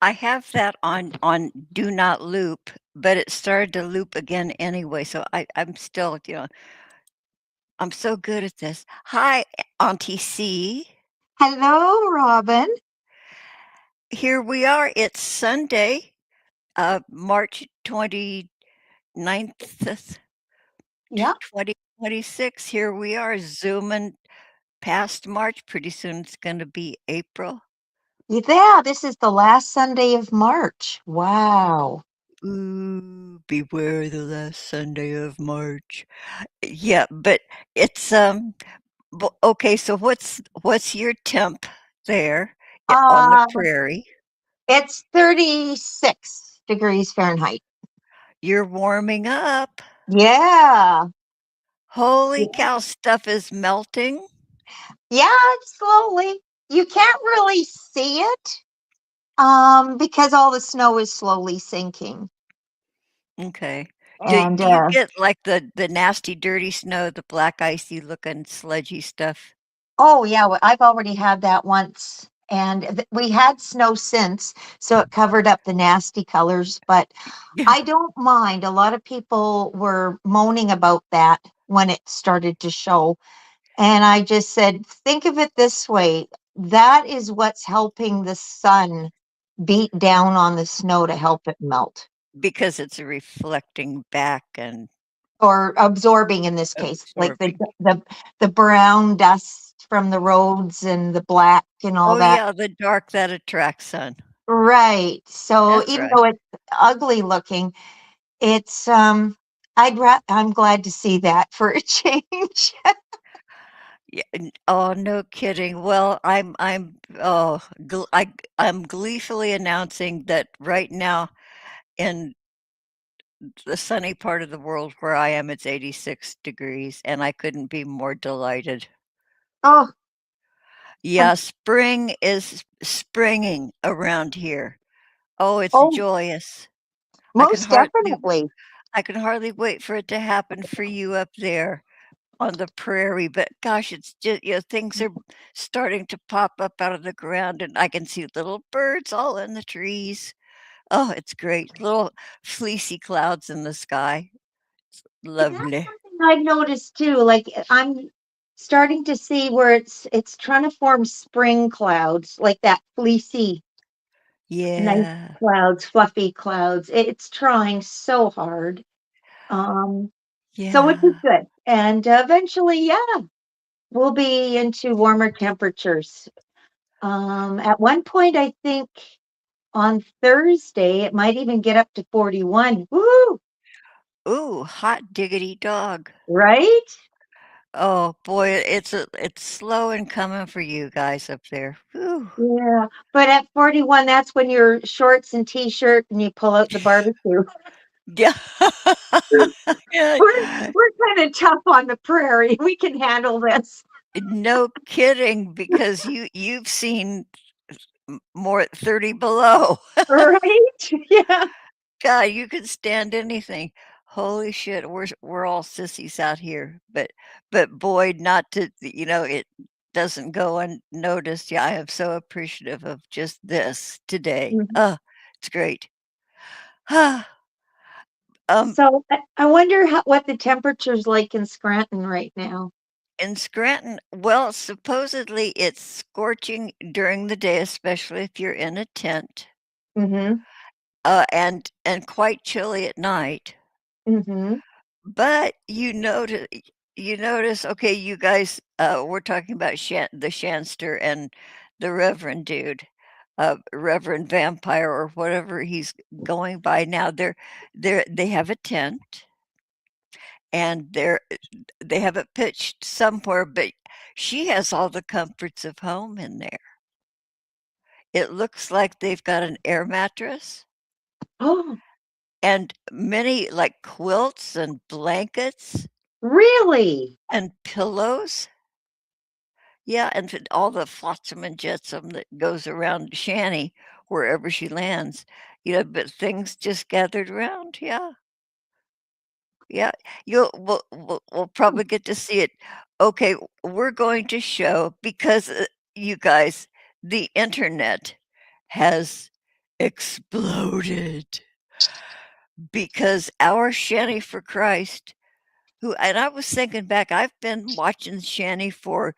I have that on do not loop, but it started to loop again anyway, so I'm still, I'm so good at this. Hi, Auntie C. Hello, Robin. Here we are. It's Sunday, March 29th, Yep. 2026. Here we are zooming past March. Pretty soon it's going to be April. Yeah, this is the last Sunday of March. Wow. Ooh, beware the last Sunday of March. Yeah, but it's okay, so what's your temp there on the Uh, prairie? it's 36 degrees Fahrenheit. You're warming up. Yeah. Holy Yeah, cow, stuff is melting. yeah, slowly. You can't really see it because all the snow is slowly sinking. Okay. And Do you get like the nasty dirty snow, the black icy looking sludgy stuff? oh yeah, I've already had that once. And we had snow since, so it covered up the nasty colors, but Yeah. I don't mind. A lot of people were moaning about that when it started to show. And I just said, think of it this way, that is what's helping the sun beat down on the snow to help it melt Because it's reflecting back and or absorbing in this case, like absorbing. the brown dust from the roads and the black and all Oh that. yeah, the dark that attracts sun. Right. So That's even right. though it's ugly looking, it's I'm glad to see that for a change. Yeah, oh, no kidding. Well, I'm gleefully announcing that right now in the sunny part of the world where I am, it's 86 degrees, and I couldn't be more delighted. Oh, I'm, Yeah, spring is springing around here. Oh, it's oh, joyous. I can most hardly definitely. I can hardly wait for it to happen for you up there on the prairie, but gosh, it's just, things are starting to pop up out of the ground and I can see little birds all in the trees. Oh, it's great. Little fleecy clouds in the sky. And that's Lovely. something I noticed too. Like I'm starting to see where it's trying to form spring clouds, like that fleecy, nice Yeah. clouds, fluffy clouds. It's trying so hard. Um, so which is Yeah. good. And eventually, yeah, we'll be into warmer temperatures. At one point, I think on Thursday, it might even get up to 41. Woo! Ooh, hot diggity dog. Right? Oh boy, it's slow in coming for you guys up there. Whew. Yeah. But at 41, that's when you're shorts and t-shirt and you pull out the barbecue. Yeah. Yeah. We're kind of tough on the prairie. We can handle this. No kidding, because you've seen more 30 below. Right? Yeah. God, you could stand anything. Holy shit, we're all sissies out here, but boy, not to it doesn't go unnoticed. Yeah, I am so appreciative of just this today. Mhm. It's great. Ah, um, So I wonder what the temperature's like in Scranton right now. in Scranton, well, supposedly it's scorching during the day, especially if you're in a tent, Mm-hmm. and quite chilly at night. Mm-hmm. But you notice, okay, you guys, we're talking about the Shanster and the Reverend dude, Reverend Vampire or whatever he's going by now. They have a tent and they have it pitched somewhere, but she has all the comforts of home in there. It looks like they've got an air mattress Oh, and many like quilts and blankets really? and pillows. Yeah, and all the flotsam and jetsam that goes around Shanny wherever she lands, but things just gathered around. Yeah, yeah. We'll Hmm. probably get to see it. Okay, we're going to show because you guys, the internet has exploded because our Shanny for Christ, who, and I was thinking back, I've been watching Shanny for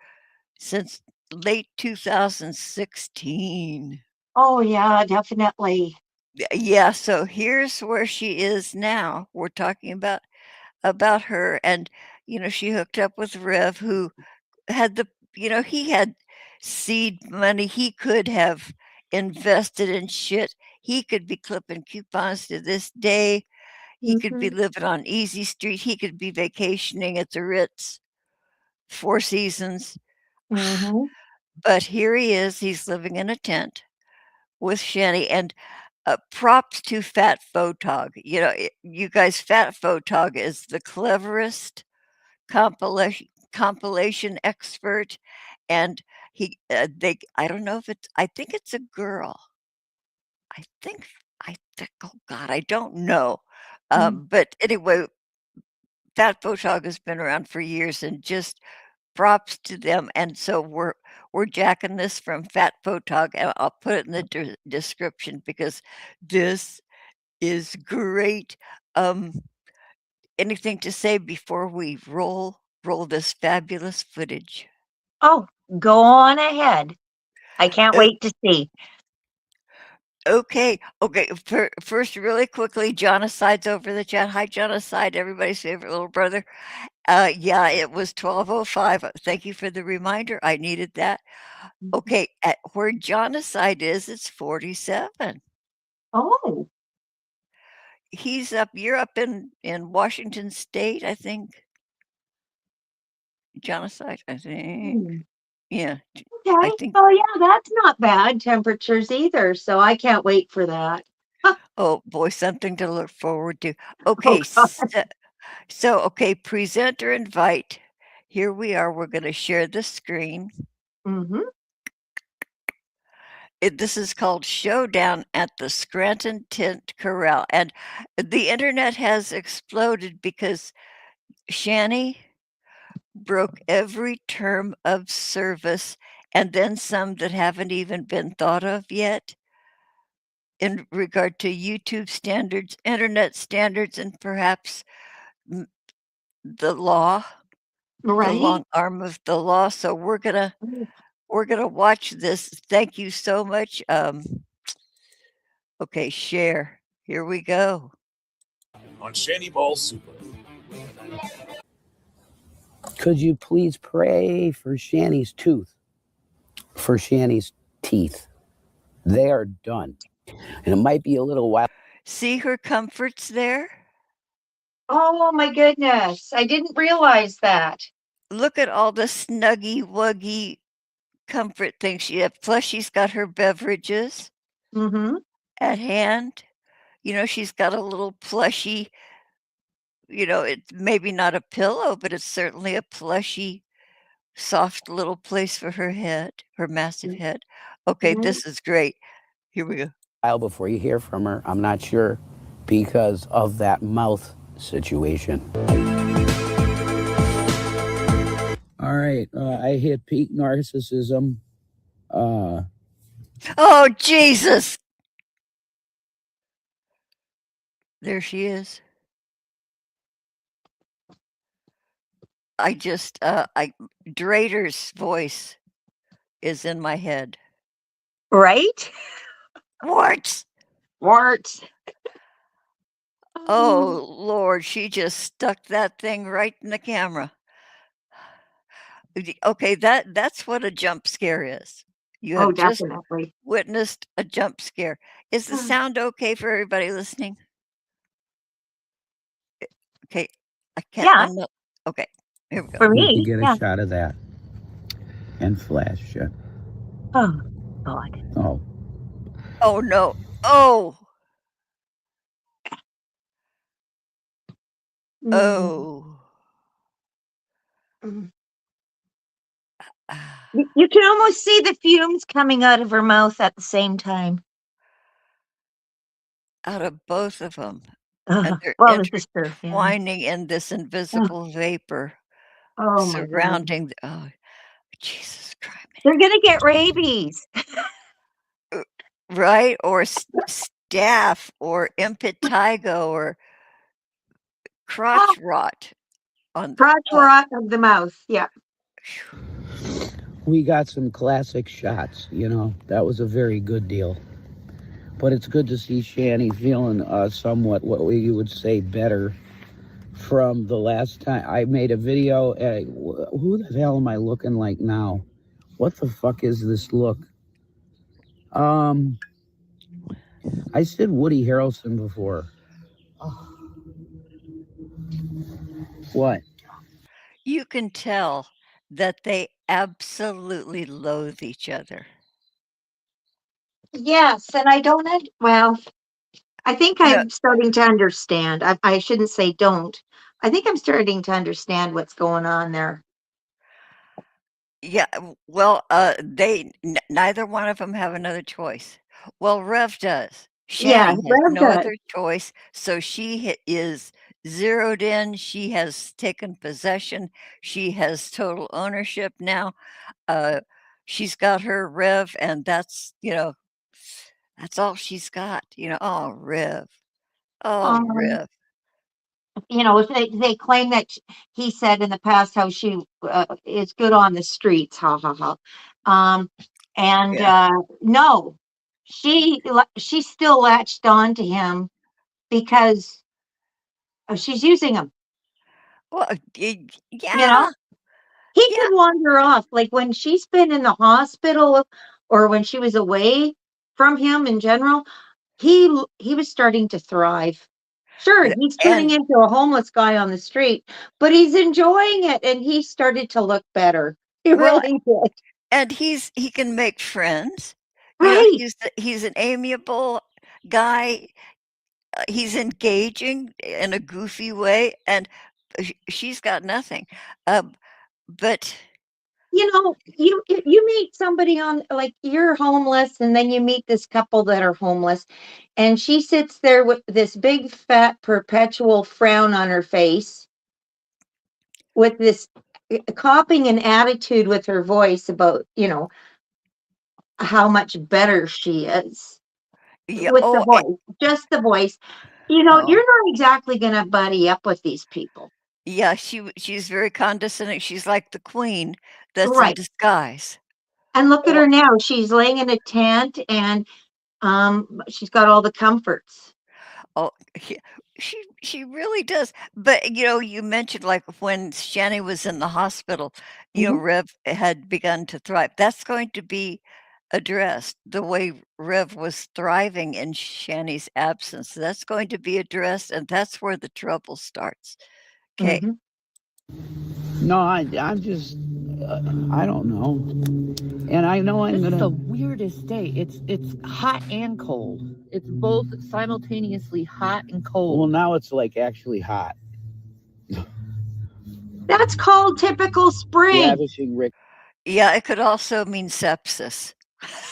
since late 2016. Oh, yeah, definitely. Yeah, so here's where she is now. We're talking about her, and she hooked up with Rev, who had he had seed money. He could have invested in shit. He could be clipping coupons to this day. He could be Mhm, living on Easy Street. He could be vacationing at the Ritz, Four Seasons. mhm. But here he is. He's living in a tent with Shanny, and props to Fat Fotog. You guys, Fat Fotog is the cleverest compilation expert, and I don't know if it's I think it's a girl. I think oh god, I don't know. Mm. But anyway, Fat Photog has been around for years, and just props to them. And so we're jacking this from Fat Photog, and I'll put it in the description because this is great. Um, Anything to say before we roll this fabulous footage? Oh, go on ahead. I can't O wait to see. okay, first, really quickly, Jonicide's over the chat. Hi, Jonicide, everybody's favorite little brother. Yeah, it was 12:05. Thank you for the reminder, I needed that. Mhm. Okay, at where Jonicide is, it's 47. Oh. You're up in Washington State, I think, Jonicide, I think. Mm. Yeah, I Okay. think. Oh, yeah, that's not bad temperatures either, so I can't wait for that. Oh, boy, something to look forward to. Oh, Okay, God. okay, present or invite. Here we are, we're gonna share the screen. Mhm. This is called Showdown at the Scranton Tent Corral, and the internet has exploded because Shanny broke every term of service and then some that haven't even been thought of yet in regard to YouTube standards, internet standards, and perhaps m the law, the Right? long arm of the law. So we're gonna watch this. Thank you so much. Okay, share. Here we go. On Shanny Ball Super. Could you please pray for Shanny's tooth? For Shanny's teeth. They are done. And it might be a little while. See her comforts there? Oh, my goodness. I didn't realize that. Look at all the snuggy wuggy comfort things she has. Plus, she's got her beverages Mhm. at hand. She's got a little plushy, it's maybe not a pillow, but it's certainly a plushy, soft little place for her head, her massive head. Okay, Mhm. this is great. Here we go. While before you hear from her. I'm not sure because of that mouth situation. All right. I hit peak narcissism. Uh, Oh, Jesus! There she is. Drader's voice is in my head. Right? What? Warts. Oh, Lord, she just stuck that thing right in the camera. Okay, that's what a jump scare is. You Oh, have just definitely. witnessed a jump scare. Is the sound okay for everybody listening? Okay, I can't Yeah, unmute. Okay, here we go. for we could me, get a yeah. shot of that and flash it. Oh, God. Oh, Oh, no. Oh! Mm. Oh. Mm. Ah, You can almost see the fumes coming out of her mouth at the same time. out of both of them, and they're Well, the sister, yeah. intertwining in this Oh, invisible vapor oh my God. surrounding oh, Jesus Christ. They're gonna get rabies. right? Or staph or impetigo or crotch rot on the Crotch rot of the mouth. Yeah. We got some classic shots, That was a very good deal. But it's good to see Shanny feeling somewhat what you would say better from the last time I made a video. Who the hell am I looking like now? What the fuck is this look? I said Woody Harrelson before. Oh. What? You can tell that they absolutely loathe each other. Yes, and I don't. Well, I think You know, I'm starting to understand. I shouldn't say don't. I think I'm starting to understand what's going on there. yeah, well, neither one of them have another choice. Well, Rev does. Yeah, Shanny has Rev no does. other choice, so she is zeroed in. She has taken possession. She has total ownership now. She's got her Rev, and that's all she's got. Oh, Rev. Oh, Um, Rev. they claim that he said in the past how she is good on the streets. Ha ha ha. Um, and Yeah. no, she still latched on to him because she's using him. Well, You yeah, know, he yeah. could wander off. Like when she's been in the hospital or when she was away from him in general, he was starting to thrive. Sure, he's turning And into a homeless guy on the street, but he's enjoying it and he started to look better. He well, really did. and he can make friends. Right. He's an amiable guy. He's engaging in a goofy way, and she's got nothing. But You meet somebody on, like, you're homeless and then you meet this couple that are homeless and she sits there with this big fat perpetual frown on her face with this copying an attitude with her voice about, how much better she is yeah, with the voice, just the voice. oh, You're not exactly going to buddy up with these people. yeah, she's very condescending. She's like the queen that's in Right. disguise. And look at Oh, her now. She's laying in a tent and she's got all the comforts. oh, yeah, she really does. But, you mentioned, like, when Shanny was in the hospital, Mhm. Rev had begun to thrive. That's going to be addressed, the way Rev was thriving in Shanny's absence. That's going to be addressed, and that's where the trouble starts. Okay. Mhm. No, I'm just, I don't know. And I know I'm This is gonna. the weirdest day. It's hot and cold. It's both simultaneously hot and cold. Well, now it's like actually hot. That's called typical spring. Ravishing Rick. Yeah, it could also mean sepsis.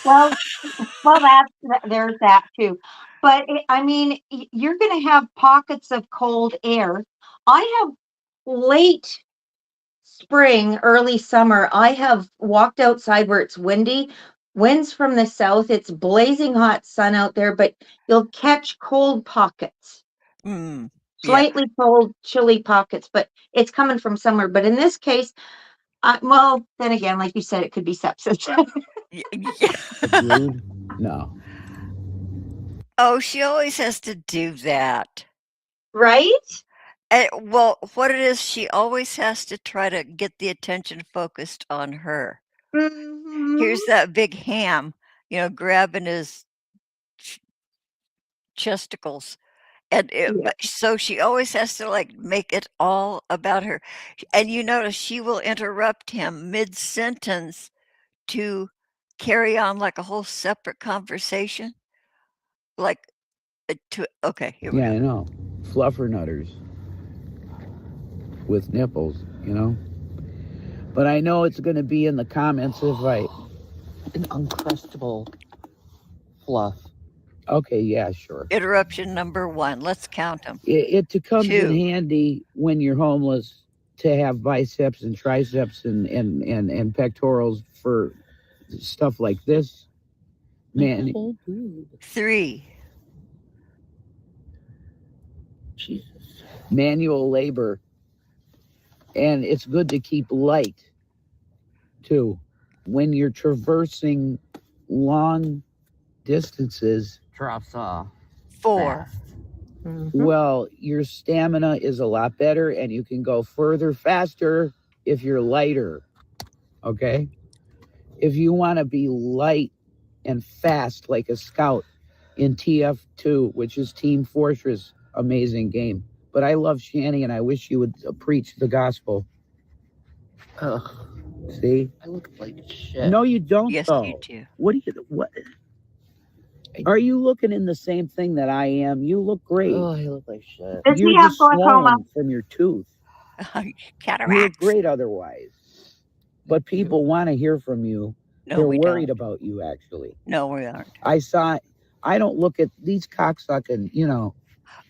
Well, there's that too. But I mean, you're going to have pockets of cold air. I have late spring, early summer. I have walked outside where it's windy, winds from the south. It's blazing hot sun out there, but you'll catch cold pockets, Mm, yeah. slightly cold, chilly pockets, but it's coming from somewhere. But in this case, well, then again, like you said, it could be sepsis. Yeah. Brood? No. Oh, she always has to do that. Right? Well, what it is, she always has to try to get the attention focused on her. Mhm. Here's that big ham, grabbing his chesticles. Yeah. But so she always has to, like, make it all about her. And you notice she will interrupt him mid-sentence to carry on, like, a whole separate conversation. Like, okay, here we Yeah, go. I know. Fluffernutters with nipples. But I know it's going to be in the comments if I. An uncrustable fluff. Okay, yeah, sure. Interruption number 1. Let's count them. It comes in 2. handy when you're homeless to have biceps and triceps and pectorals for stuff like this. Man, Whole boob. 3. Jesus. manual labor, and it's good to keep light too when you're traversing long distances. Drops off 4. fast. Well, your stamina is a lot better and you can go further faster if you're lighter. Okay, if you want to be light and fast like a scout in TF2, which is Team Fortress, amazing game. But I love Shanny and I wish you would preach the gospel. Ugh. See? I look like shit. No, you don't. Yes, though. you do. What do you? What? Are you looking in the same thing that I am? You look great. Oh, I look like shit. Does You're he have just glaucoma? swollen from your tooth. You look Cataracts. great otherwise. But people want to hear from you. No, They're we worried don't. about you, actually. No, we aren't. I don't look at these cocksucking,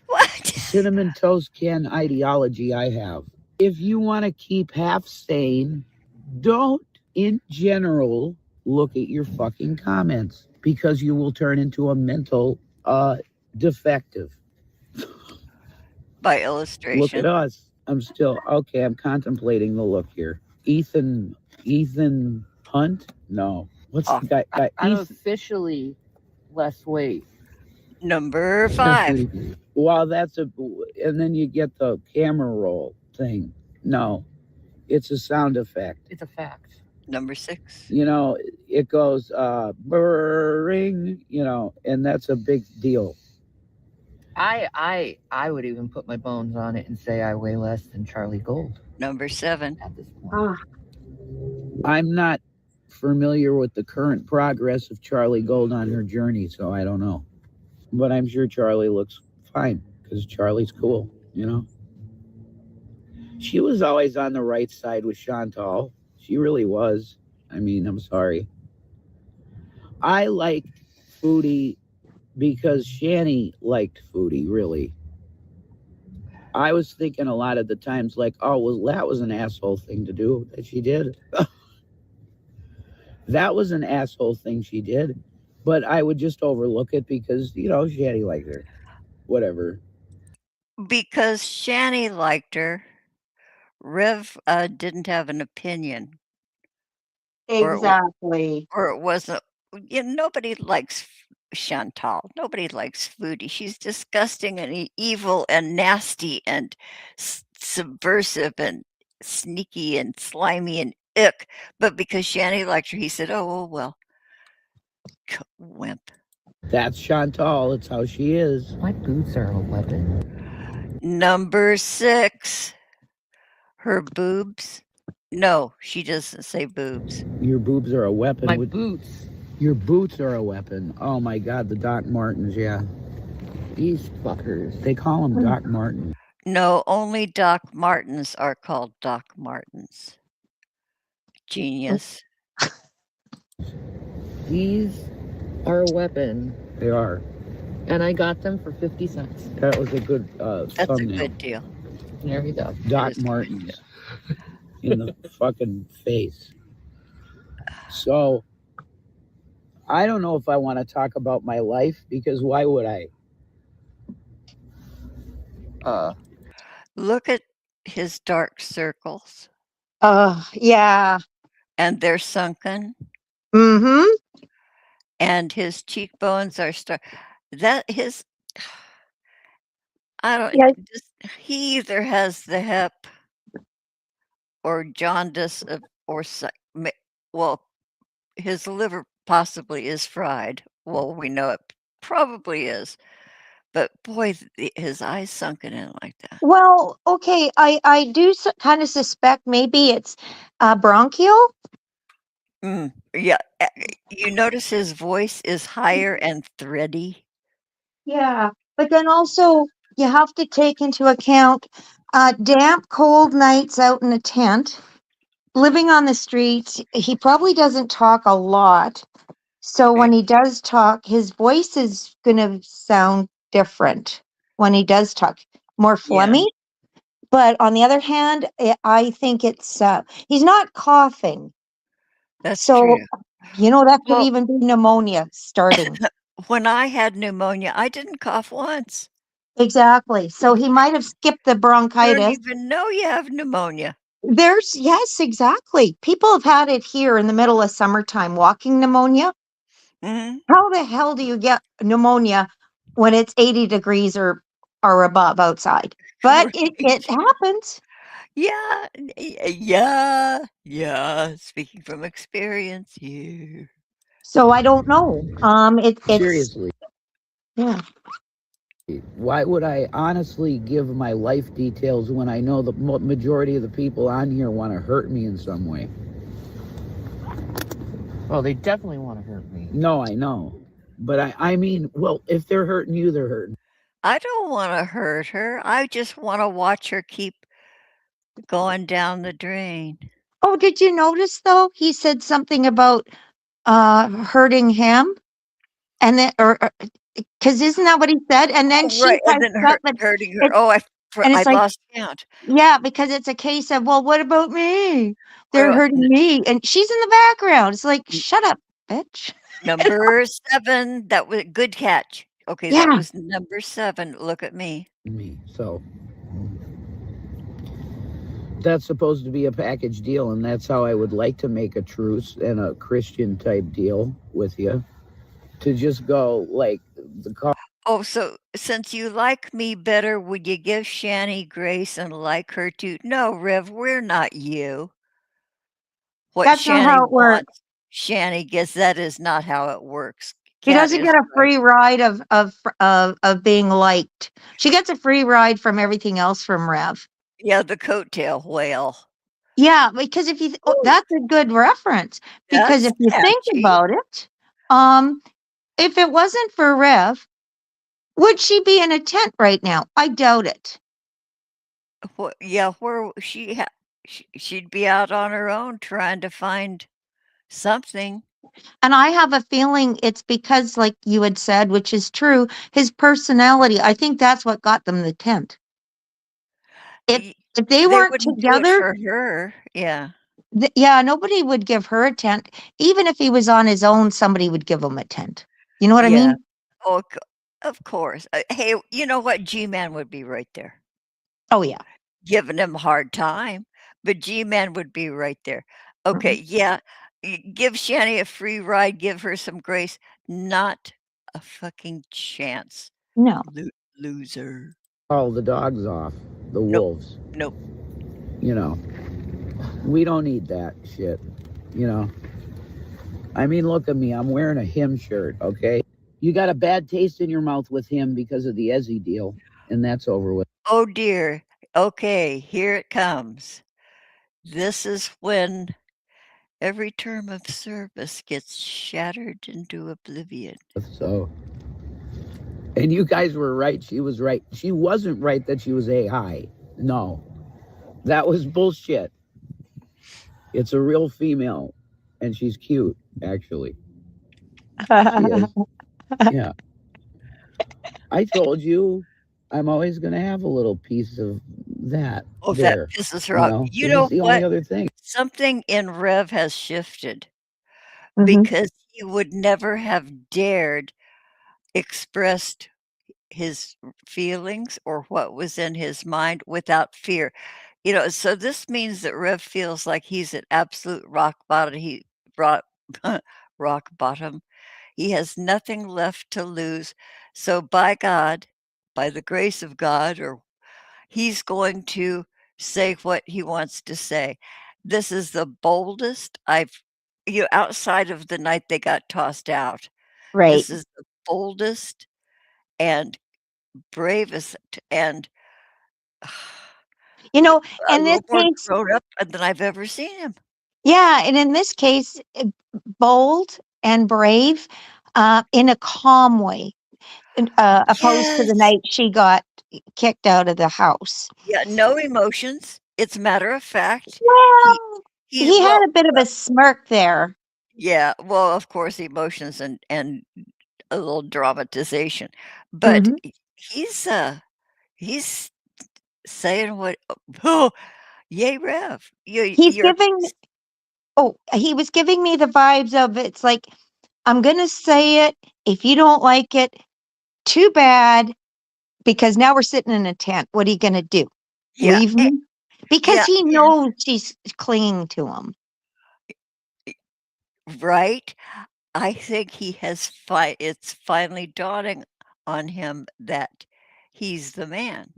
What? cinnamon toast can ideology I have. If you want to keep half sane, don't, in general, look at your fucking comments because you will turn into a mental defective. By Look illustration. at us. I'm contemplating the look here. Ethan Hunt? No. What's Oh, the guy? I'm Ethan. officially less weight. Number 5. Well, and then you get the camera roll thing. No, it's a sound effect. It's a fact. Number 6. It goes burring, and that's a big deal. I would even put my bones on it and say I weigh less than Charlie Gold Number 7. at this point. I'm not familiar with the current progress of Charlie Gold on her journey, so I don't know. But I'm sure Charlie looks fine because Charlie's cool, She was always on the right side with Chantal. She really was. I mean, I'm sorry. I liked Foodie because Shanny liked Foodie, really. I was thinking a lot of the times, like, oh, well, that was an asshole thing to do that she did. That was an asshole thing she did. But I would just overlook it because, Shanny liked her. Whatever. Because Shanny liked her, Rev didn't have an opinion. Exactly. Or it wasn't. Nobody likes Chantal. Nobody likes Foodie. She's disgusting and evil and nasty and subversive and sneaky and slimy and ick. But because Shanny liked her, he said, "Oh well, wimp." That's Chantal. It's how she is. My boots are a weapon. Number 6, her boobs. No, she doesn't say boobs. Your boobs are a weapon. My boots. Your boots are a weapon. Oh my God, the Doc Martens, yeah. These fuckers. They call them Doc Martens. No, only Doc Martens are called Doc Martens. Genius. These are a weapon. They are. And I got them for 50 cents. That was a good That's thumbnail. a good deal. There we go. Doc Martens in the fucking face. So, I don't know if I want to talk about my life because why would I? Look at his dark circles, Yeah. and they're sunken, Mm-hmm. and his cheekbones are I don't. Yeah. He either has the hep or jaundice well, his liver possibly is fried. Well, we know it probably is, but boy, his eyes sunken in like that. Well, okay. I do kind of suspect maybe it's bronchial. Yeah, you notice his voice is higher and thready. Yeah, but then also you have to take into account damp, cold nights out in a tent, living on the streets. He probably doesn't talk a lot. So when he does talk, his voice is going to sound different when he does talk, more phlegmy. But on the other hand, I think it's he's not coughing. That's So true. That could Well, even be pneumonia starting. when I had pneumonia, I didn't cough once. Exactly. So he might have skipped the You don't bronchitis. even know you have pneumonia. Yes, exactly. People have had it here in the middle of summertime, walking pneumonia. Hmm. How the hell do you get pneumonia when it's 80 degrees or above outside? But it Right. happens. Yeah, yeah. Speaking from experience here. So I don't know. It's Seriously, yeah. why would I honestly give my life details when I know the majority of the people on here want to hurt me in some way? Well, they definitely want to hurt me. No, I know. But I mean, well, if they're hurting you, they're hurting. I don't want to hurt her. I just want to watch her keep going down the drain. Oh, did you notice though? He said something about hurting him, and then or because isn't that what he said? And then Oh, she right, and pipes then up, but hurting her. it's Oh, and I it's like, lost count. yeah, because it's a case of, well, what about me? They're Well, hurting me, and she's in the background. It's like, shut up, bitch. number 7, that was good catch. Okay, that Yeah, was number 7. Look at me. Me. So that's supposed to be a package deal, and that's how I would like to make a truce and a Christian type deal with you. To just go like the car. Oh, so since you like me better, would you give Shanny grace and like her too? No, Rev, we're not you. What that's not Shanny how it works. wants, Shanny gets. That is not how it works. She Cat doesn't is get a right. free ride of being liked. She gets a free ride from everything else from Rev. Yeah, the coattail whale. Yeah, because if you Ooh, that's a good reference, because that's if you think catchy. about it, um, if it wasn't for Rev, would she be in a tent right now? I doubt it. Yeah, where she'd be out on her own trying to find something. And I have a feeling it's because, like you had said, which is true, his personality. I think that's what got them the tent. If Y- if they They weren't wouldn't do it together, for her. Yeah. yeah, nobody would give her a tent. Even if he was on his own, somebody would give him a tent. You know what I Yeah. mean? Oh, of course. Hey, you know what? G-Man would be right there, Oh yeah. giving him a hard time, but G-Man would be right there. Okay, Mhm. yeah, give Shanny a free ride, give her some grace. Not a fucking chance. No. Loser. All the dogs off, the Nope, wolves. nope. You know, we don't need that shit. You know, I mean, look at me. I'm wearing a him shirt. Okay, you got a bad taste in your mouth with him because of the Ezzy deal, and that's over with. Oh dear. Okay, here it comes. This is when every term of service gets shattered into oblivion. So, and you guys were right. She was right. She wasn't right that she was a high. No, that was bullshit. It's a real female, and she's cute, actually. She is. Yeah. I told you I'm always going to have a little piece of that Oh, that there, pisses her off. You because it's know the only what? other thing. Something in Rev has shifted Mhm. because he would never have dared expressed his feelings or what was in his mind without fear. So this means that Rev feels like he's at absolute rock bottom. He brought rock bottom. He has nothing left to lose. So by God, by the grace of God, or he's going to say what he wants to say. This is the boldest outside of the night they got tossed out, Right. this is the boldest and bravest and You know, a in this little more case, grown up than I've ever seen him. yeah, and in this case, bold and brave, in a calm way, opposed to the Yes. night she got kicked out of the house. Yeah, no emotions. It's matter of fact. He Well, he he had well, a bit of a smirk there. yeah, well, of course, emotions and a little dramatization, but Mhm. he's saying what oh, yay, Rev. He's You're giving Oh, he was giving me the vibes of it's like, I'm going to say it. If you don't like it, too bad, because now we're sitting in a tent. What are you going to do? Yeah, Leave me? Because yeah, he knows she's clinging to him. right? I think he has it's finally dawning on him that he's the man,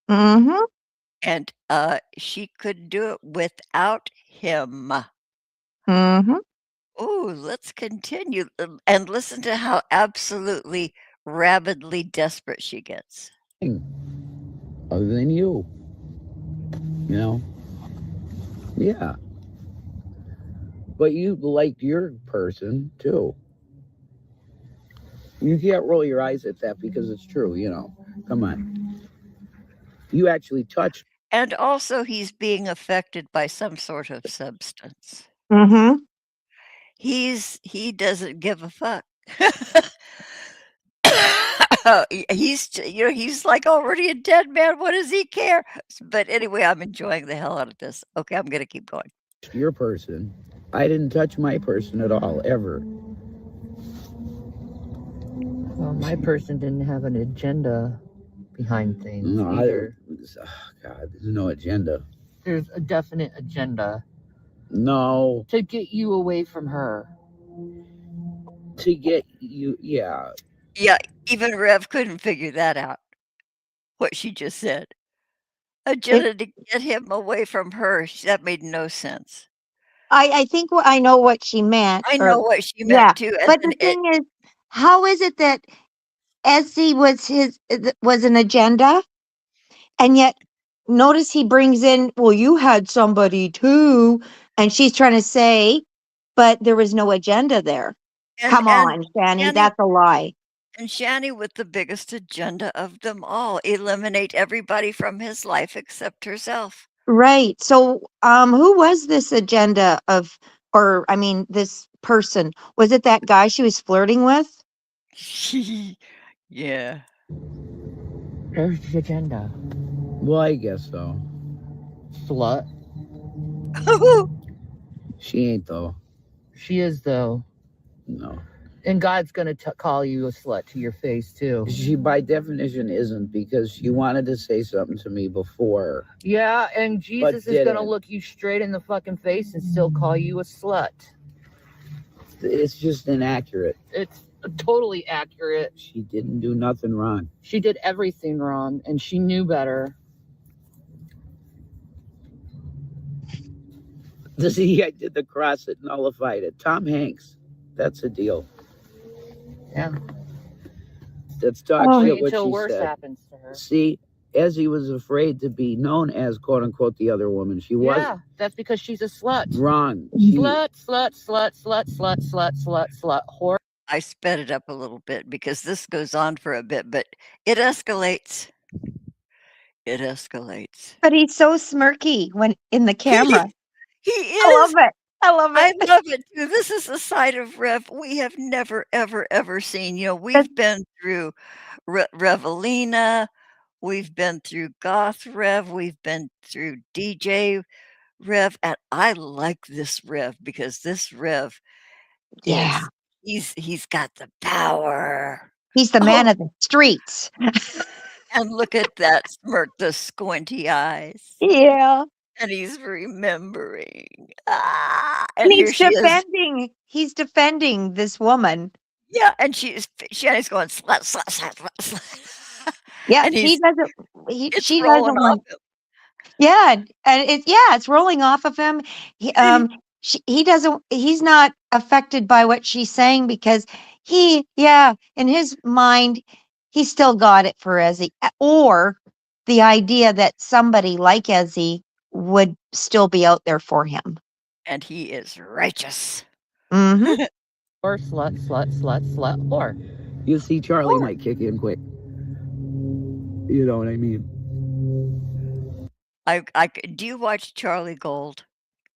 Mm-hmm. and, she couldn't do it without him. Mm-hmm. Oh, let's continue, and listen to how absolutely rabidly desperate she gets. Other than you. You know? Yeah. But you liked your person too. You can't roll your eyes at that because it's true, you know. Come on. You actually touched. And also he's being affected by some sort of substance. Mm-hmm. He doesn't give a fuck. He's like already a dead man. What does he care? But anyway, I'm enjoying the hell out of this. Okay, I'm gonna keep going. Your person. I didn't touch my person at all, ever. Well, my person didn't have an agenda behind things No, either. God, there's no agenda. There's a definite agenda No, to get you away from her. to get you, yeah. Yeah, even Rev couldn't figure that out, what she just said. Agenda to get him away from her. That made no sense. I think I know what she meant. I Or know what she yeah, meant too, and but then the thing is, how is it that Essie was an agenda, and yet notice he brings in, well, you had somebody too, and she's trying to say, but there was no agenda there. Come and on, Shanny, Shanny that's a lie. and Shanny with the biggest agenda of them all, eliminate everybody from his life except herself. Right. So, who was this agenda of, or I mean, this person? Was it that guy she was flirting with? Yeah. There's the agenda. Well, I guess so. Slut. She ain't, though. She is, though. No. And God's going to call you a slut to your face, too. She, by definition, isn't because she wanted to say something to me before. Yeah, and Jesus is going to didn't. look you straight in the fucking face and still call you a slut. It's just inaccurate. It's totally accurate. She didn't do nothing wrong. She did everything wrong, and she knew better. I did the cross that nullified it. Tom Hanks. That's a deal. Yeah. That's dog Oh. shit what Until she worse said. happens to her. See, Ezzy was afraid to be known as quote unquote the other woman. She was Yeah, that's because she's a slut. wrong. Slut, slut, slut, slut, slut, slut, slut, slut, whore. I sped it up a little bit because this goes on for a bit, but it escalates. It escalates. But he's so smirky when in the camera. He I love is. it. I love I it. love it too. This is a side of Rev we have never, ever, ever seen. We've been through Revelina, we've been through Goth Rev, we've been through DJ Rev, and I like this Rev because this Rev Yeah. he's got the power. He's the man of the streets. And look at that smirk, the squinty eyes. Yeah. And he's remembering. And And here she is. he's defending this woman. Yeah, and Shanny's going, "Slut, slut, slut, slut, slut." Yeah, And he doesn't it's she rolling doesn't off want. Yeah, and it's rolling off of him. him. He doesn't, he's not affected by what she's saying because in his mind, he still got it for Ezzy, or the idea that somebody like Ezzy would still be out there for him. And he is righteous. Hmm. Or slut, slut, slut, slut, whore. You see, Charlie might kick in quick. You know what I mean? Do you watch Charlie Gold?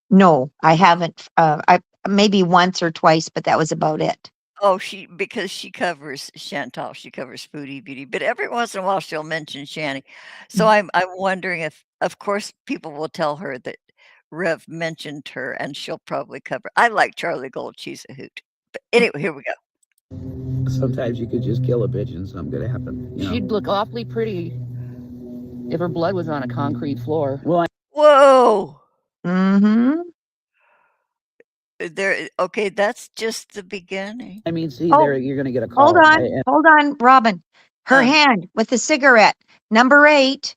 No, I haven't. I maybe once or twice, but that was about it. Oh, because she covers Chantal, she covers Foodie Beauty, but every once in a while she'll mention Shanny. So I'm wondering if, of course, people will tell her that Rev mentioned her, and she'll probably cover. I like Charlie Gold. She's a hoot. But anyway, here we go. Sometimes you could just kill a bitch and something could happen. You know? She'd look awfully pretty if her blood was on a concrete floor. Well, Whoa. Mm-hmm. Okay, that's just the beginning. I mean, see, Oh, there you're gonna get a call. Hold on, Robin. Her hand with the cigarette, number 8.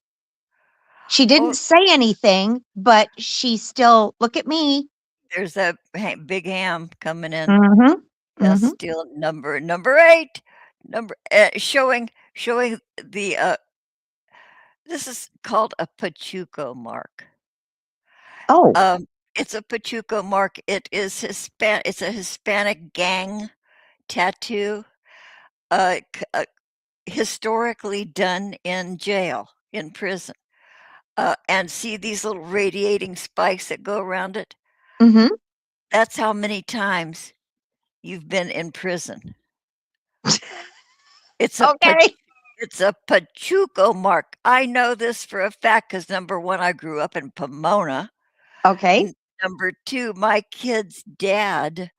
She didn't say anything, but she still, look at me. There's that big ham coming in. Mm-hmm. Yes, still number 8. Showing the this is called a Pachuco mark. Oh. It's a Pachuco mark. It is it's a Hispanic gang tattoo, historically done in jail, in prison. And see these little radiating spikes that go around it? Mm-hmm. That's how many times you've been in prison. It's a it's a Pachuco mark. I know this for a fact because number 1, I grew up in Pomona. Okay. Number 2, my kid's dad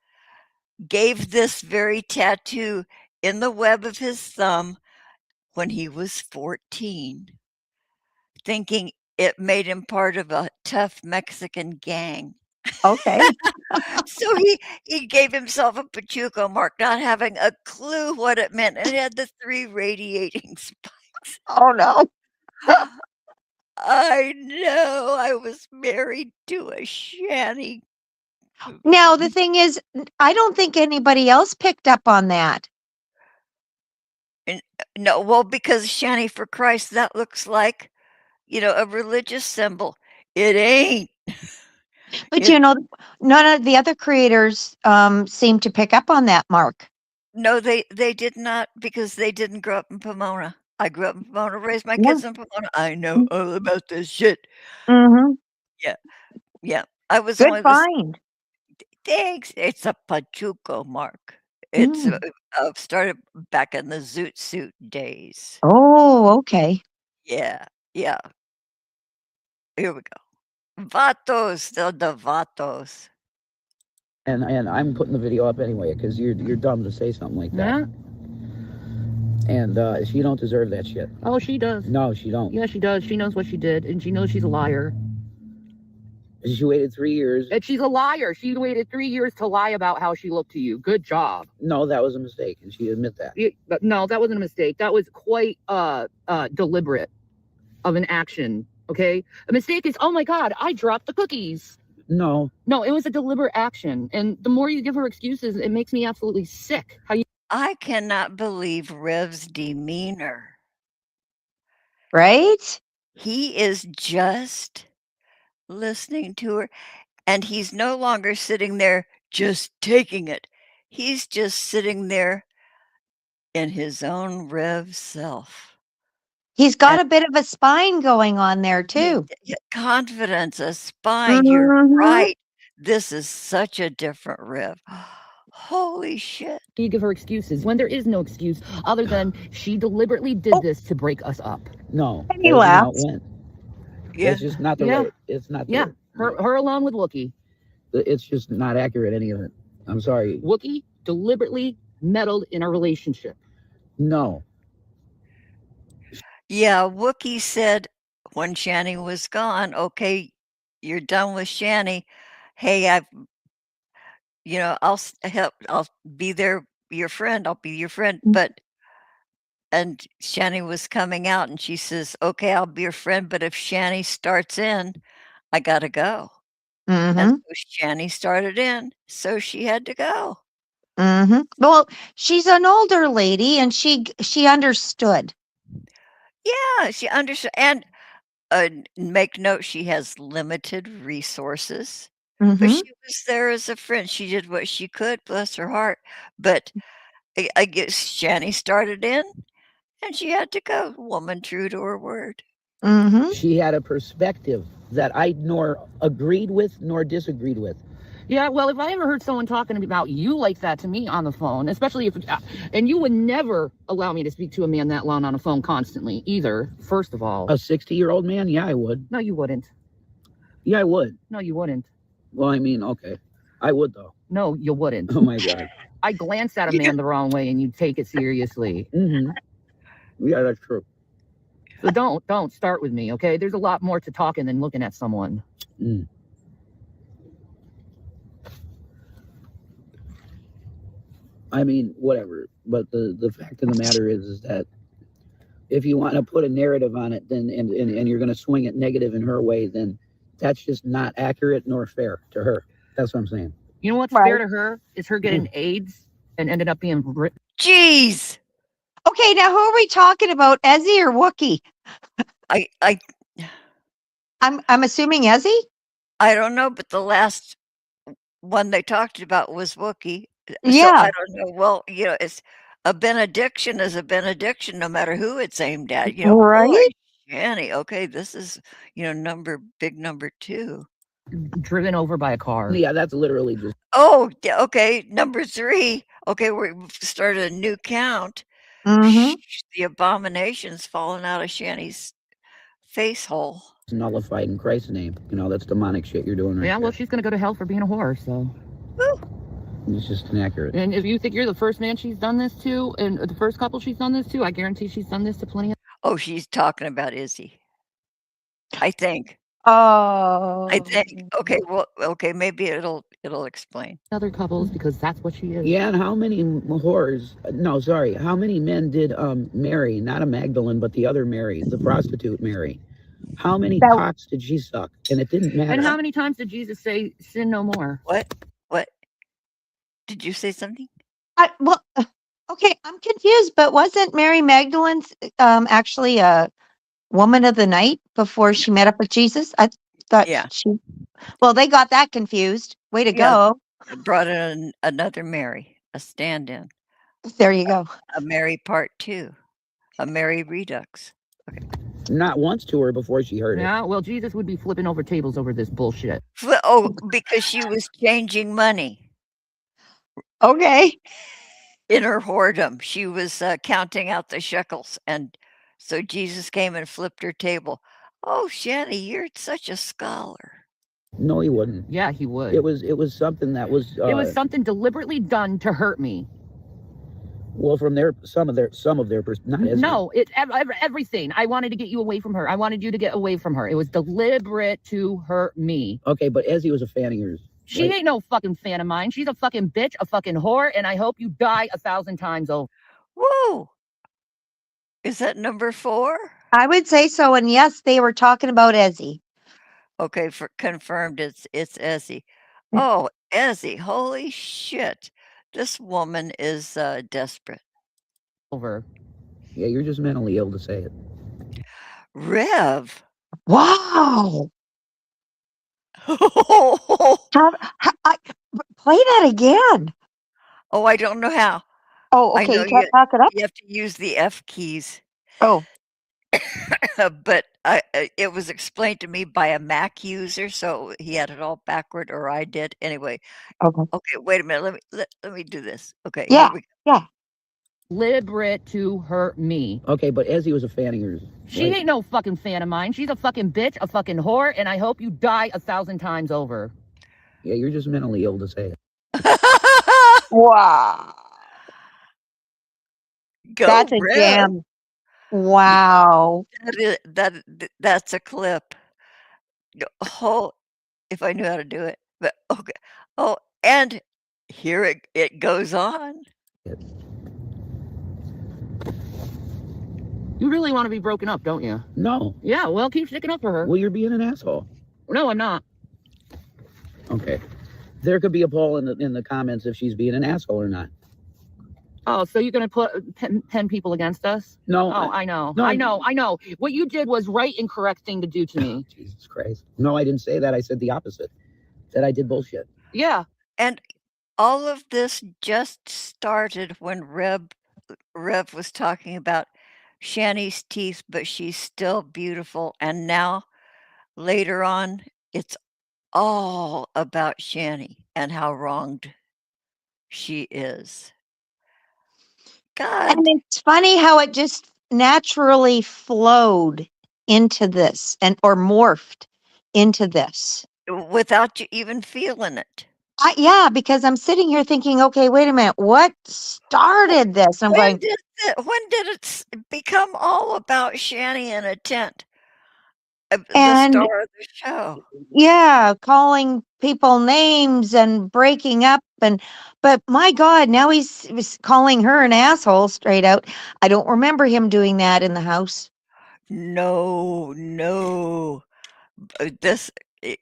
gave this very tattoo in the web of his thumb when he was 14, thinking it made him part of a tough Mexican gang. Okay. So he gave himself a Pachuco mark, not having a clue what it meant. And it had the 3 radiating spikes. Oh, no. I know. I was married to a Shanny. Now, the thing is, I don't think anybody else picked up on that. No, well, because Shanny for Christ, that looks like, a religious symbol. It ain't. But none of the other creators seem to pick up on that mark. No, they did not, because they didn't grow up in Pomona. I grew up in Pomona, raised my kids in Pomona. I know all about this shit. Mm-hmm. Yeah. I was Good only find. Thanks. It's a Pachuco mark. It's started back in the Zoot Suit days. Oh, okay. Yeah. Here we go. Vatos, the vatos. And I'm putting the video up anyway because you're dumb to say something like that. Yeah. And she don't deserve that shit. Oh, she does. No, she don't. Yeah, she does. She knows what she did, and she knows she's a liar. She waited 3 years. And she's a liar. She waited 3 years to lie about how she looked to you. Good job. No, that was a mistake, and she admit that. No, that wasn't a mistake. That was quite deliberate of an action. Okay, a mistake is, oh my God, I dropped the cookies. No, it was a deliberate action, and the more you give her excuses, it makes me absolutely sick. I cannot believe Rev's demeanor. Right? He is just listening to her, and he's no longer sitting there just taking it. He's just sitting there in his own Rev self. He's got a bit of a spine going on there too. Confidence, a spine. You're right. This is such a different Rev. Holy shit. You give her excuses when there is no excuse other than she deliberately did this to break us up. No. And he laughs. Yeah. It's just not the right. It's not the right. Her along with Wookie. It's just not accurate, any of it. I'm sorry. Wookie deliberately meddled in a relationship. No. Yeah, Wookie said when Shanny was gone, okay, you're done with Shanny. Hey, I'll help. I'll be there, your friend. I'll be your friend. And Shanny was coming out, and she says, okay, I'll be your friend, but if Shanny starts in, I gotta go. And so Shanny started in, so she had to go. Well, she's an older lady, and she understood. Yeah, she understood. And make note, she has limited resources, but she was there as a friend. She did what she could, bless her heart. But I guess Shanny started in, and she had to go. Woman true to her word. She had a perspective that I nor agreed with nor disagreed with. Yeah, well, if I ever heard someone talking about you like that to me on the phone, especially if, and you would never allow me to speak to a man that long on a phone constantly either, first of all. A 60-year-old man? Yeah, I would. No, you wouldn't. Yeah, I would. No, you wouldn't. Well, I mean, okay. I would, though. No, you wouldn't. Oh, my God. I glance at a Yeah. man the wrong way and you take it seriously. Mm-hmm. Yeah, that's true. So don't start with me, okay? There's a lot more to talking than looking at someone. Mm. I mean, whatever. But the fact of the matter is that if you want to put a narrative on it, then and you're going to swing it negative in her way, then that's just not accurate nor fair to her. That's what I'm saying. You know what's Right. fair to her is her getting AIDS and ended up being Jeez. Okay, now who are we talking about, Ezzy or Wookie? I I'm assuming Ezzy. I don't know, but the last one they talked about was Wookie. So Yeah. I don't know. Well, it's a benediction is a benediction, no matter who it's aimed at. Boy, Right? Shanny. Okay, this is big number 2. driven over by a car. Yeah, that's literally just. Oh, yeah, okay, number 3. Okay, we've started a new count. Mm-hmm. The abomination's falling out of Shanny's face hole. Nullified in Christ's name. That's demonic shit you're doing right Yeah, well, there. she's gonna go to hell for being a whore, so. It's just inaccurate. And if you think you're the first man she's done this to, and the first couple she's done this to, I guarantee she's done this to plenty of. Oh, she's talking about Izzy. I think. Oh. I think. Okay, well, okay, maybe it'll explain. Other couples because that's what she is. Yeah, and how many whores? No, sorry. How many men did Mary, not a Magdalene, but the other Mary, the prostitute Mary? How many cocks did she suck? And it didn't matter. And how many times did Jesus say, "Sin no more"? What? Did you say something? Well, okay, I'm confused, but wasn't Mary Magdalene actually a woman of the night before she met up with Jesus? I thought Yeah. Well, they got that confused. Way to Yeah. go. Brought in another Mary, a stand-in, There you go. a Mary part 2, a Mary redux. Not once to her before she heard it. Yeah, well, Jesus would be flipping over tables over this bullshit. Oh, because she was changing money Okay. in her whoredom. She was counting out the shekels, and so Jesus came and flipped her table. Oh, Shanny, you're such a scholar. No, he wouldn't. Yeah, he would. It was something that was. It was something deliberately done to hurt me. Well, from some of their not as No, everything. I wanted to get you away from her. I wanted you to get away from her. It was deliberate to hurt me. Okay, but Ezzy was a fan of yours. She ain't no fucking fan of mine. She's a fucking bitch, a fucking whore, and I hope you die 1,000 times over. Whoa. Is that number 4? I would say so. And yes, they were talking about Ezzy. Okay, confirmed it's Ezzy. Oh, Ezzy, holy shit. This woman is desperate. Over. Yeah, you're just mentally ill to say it. Rev. Wow. Oh, Play that again. I don't know how. Oh, I okay. know You can't talk it up. You have to use the F keys. Oh, But it was explained to me by a Mac user, so he had it all backward, or I did. Anyway, okay. okay, wait a minute. Let me do this. Okay, Yeah. here we go. Yeah. Deliberate to hurt me. Okay, but Ezzy was a fan of yours. She ain't no fucking fan of mine. She's a fucking bitch, a fucking whore, and I hope you die 1,000 times over. Yeah, you're just mentally ill to say it. Wow. Go, That's a Rev. jam. Wow. That's a clip. Oh, if I knew how to do it. But okay. Oh, and here it goes on. You really want to be broken up, don't you? No. Yeah, well, keep sticking up for her. Well, you're being an asshole. No, I'm not. Okay. There could be a poll in the comments if she's being an asshole or not. Oh, so you're going to put 10 people against us? No. Oh, I know. No, I know. What you did was right and correct thing to do to me. Jesus Christ. No, I didn't say that. I said the opposite. That I did bullshit. Yeah. And all of this just started when Rev was talking about Shanny's teeth, but she's still beautiful. And now later on, it's all about Shanny and how wronged she is. God. And it's funny how it just naturally flowed into this or morphed into this. without you even feeling it. Yeah, because I'm sitting here thinking, okay, wait a minute, what started this? And I'm When going, did it become all about Shanny in a tent? The and star of the show. yeah, calling people names and breaking up, but my God, now he's calling her an asshole straight out. I don't remember him doing that in the house. No, no.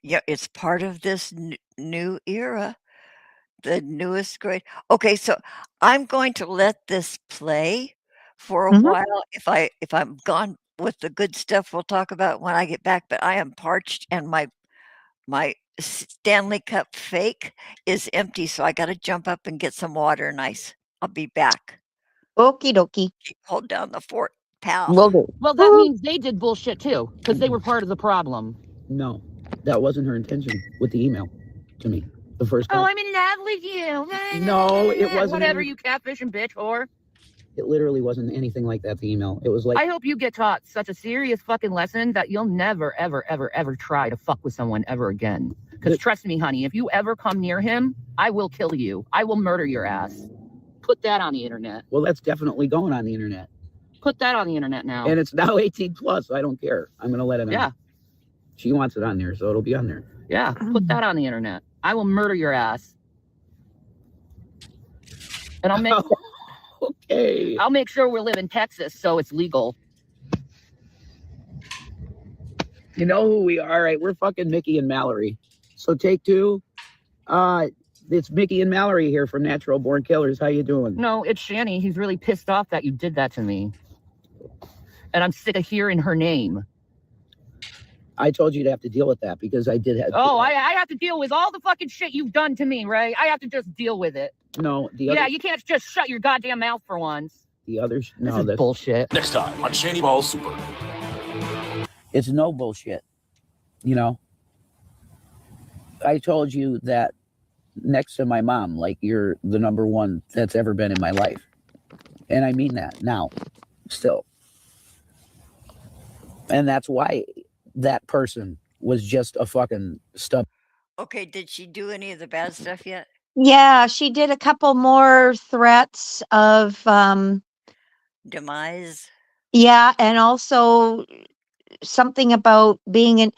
Yeah, it's part of this new era, the newest grade. Okay, so I'm going to let this play for a Mhm. while. If I'm gone with the good stuff, we'll talk about when I get back. But I am parched, and my Stanley Cup fake is empty, so I got to jump up and get some water. Nice. I'll be back. Okie dokie. Hold down the fort, pal. Will do. Well, that means they did bullshit too, because they were part of the problem. No, that wasn't her intention with the email to me the first Oh, time. I'm in love with you. No, it wasn't. Whatever, you catfishing bitch whore. It literally wasn't anything like that, the email. It was like, I hope you get taught such a serious fucking lesson that you'll never, ever, ever, ever try to fuck with someone ever again. Because trust me, honey, if you ever come near him, I will kill you. I will murder your ass. Put that on the internet. well, that's definitely going on the internet. Put that on the internet now. And it's now 18 plus. I don't care. I'm going to let it on. Yeah. She wants it on there, so it'll be on there. Yeah, put that on the internet. I will murder your ass. And I'll make Okay. I'll make sure we live in Texas so it's legal. You know who we are, right? We're fucking Mickey and Mallory. So take two. It's Mickey and Mallory here from Natural Born Killers. How you doing? No, it's Shanny. He's really pissed off that you did that to me. And I'm sick of hearing her name. I told you to have to deal with that because I did have. Oh, I have to deal with all the fucking shit you've done to me, right? I have to just deal with it. No, the other. Yeah, you can't just shut your goddamn mouth for once. The others. No, This is that's bullshit. Next time on Shanny Ball Super. it's no bullshit. You know, I told you that next to my mom, like you're the number one that's ever been in my life. And I mean that now, still. And that's why that person was just a fucking stub. Okay, did she do any of the bad stuff yet? Yeah, she did a couple more threats of Demise? yeah, and also something about being in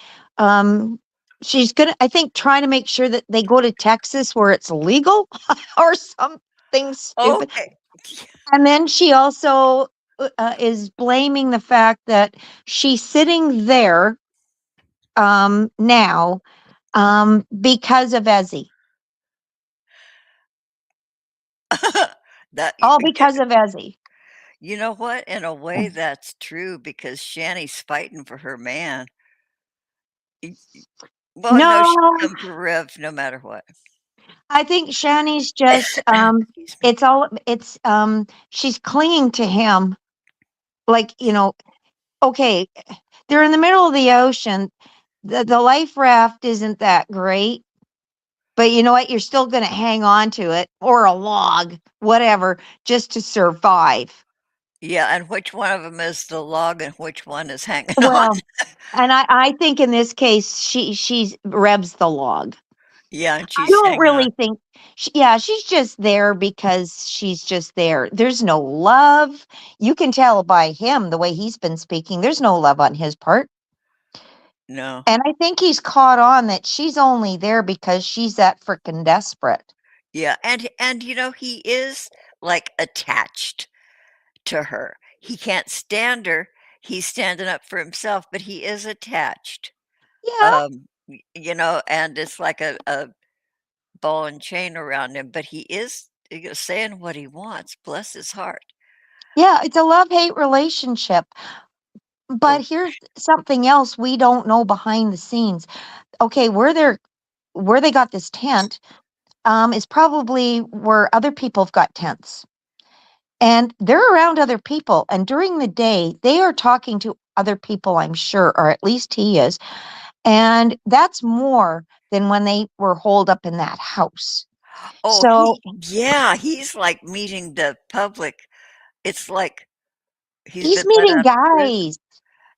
she's gonna, I think, trying to make sure that they go to Texas where it's legal or something stupid. Okay. And then she also is blaming the fact that she's sitting there now because of Ezzy. That All because of Ezzy. You know what? In a way, that's true because Shanny's fighting for her man. Well, no, No, she'll come for Rev no matter what. I think Shanny's just Excuse me. it's she's clinging to him like, okay, they're in the middle of the ocean. The life raft isn't that great, but you know what? You're still going to hang on to it, or a log, whatever, just to survive. Yeah, and which one of them is the log and which one is hanging on? Well, and I think in this case she's Reb's the log. Yeah, and I she's don't hanging really on. think she's just there because she's just there. There's no love. You can tell by him the way he's been speaking. There's no love on his part. No. And I think he's caught on that she's only there because she's that freaking desperate. Yeah, and he is like attached to her. He can't stand her. He's standing up for himself, but he is attached. Yeah, And it's like a ball and chain around him, but he is saying what he wants. Bless his heart. yeah, it's a love-hate relationship. But Oh, here's something else we don't know behind the scenes. Okay, where they got this tent is probably where other people have got tents. And they're around other people. And during the day, they are talking to other people, I'm sure, or at least he is. And that's more than when they were holed up in that house. Oh, So he's like meeting the public. It's like he's he's been let meeting out of prison. guys.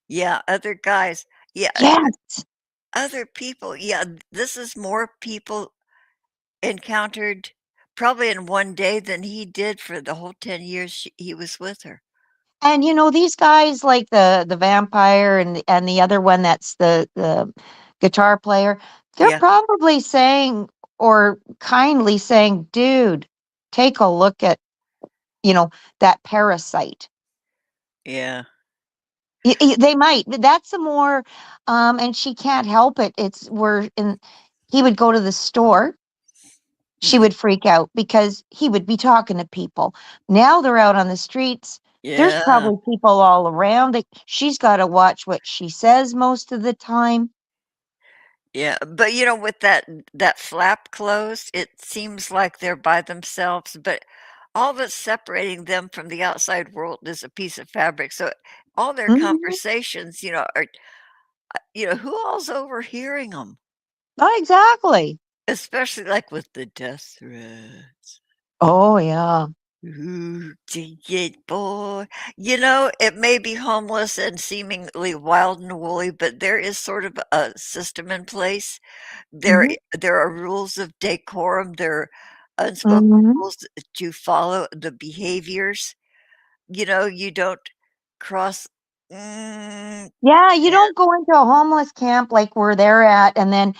Yeah, other guys. Yeah, Yes. other people, yeah, this is more people encountered probably in one day than he did for the whole 10 years he was with her. And these guys like the vampire and the other one that's the guitar player, they're Yeah, probably saying or kindly saying, "Dude, take a look at, that parasite." yeah, They might. But that's a more and she can't help it. It's where in he would go to the store, she mhm, would freak out because he would be talking to people. Now they're out on the streets. There's yeah, probably people all around. She's got to watch what she says most of the time. yeah, but, with that flap closed, it seems like they're by themselves, but all that's separating them from the outside world is a piece of fabric, so all their Mhm. conversations, are who all's overhearing them? Oh, exactly. Especially, like, with the death threats. Oh, yeah. "Ooh, dang it, boy." It may be homeless and seemingly wild and woolly, but there is sort of a system in place. There Hmm. there are rules of decorum, there are unspoken Hmm. rules to follow the behaviors. You don't cross mm, Yeah, you don't go into a homeless camp like where they're at and then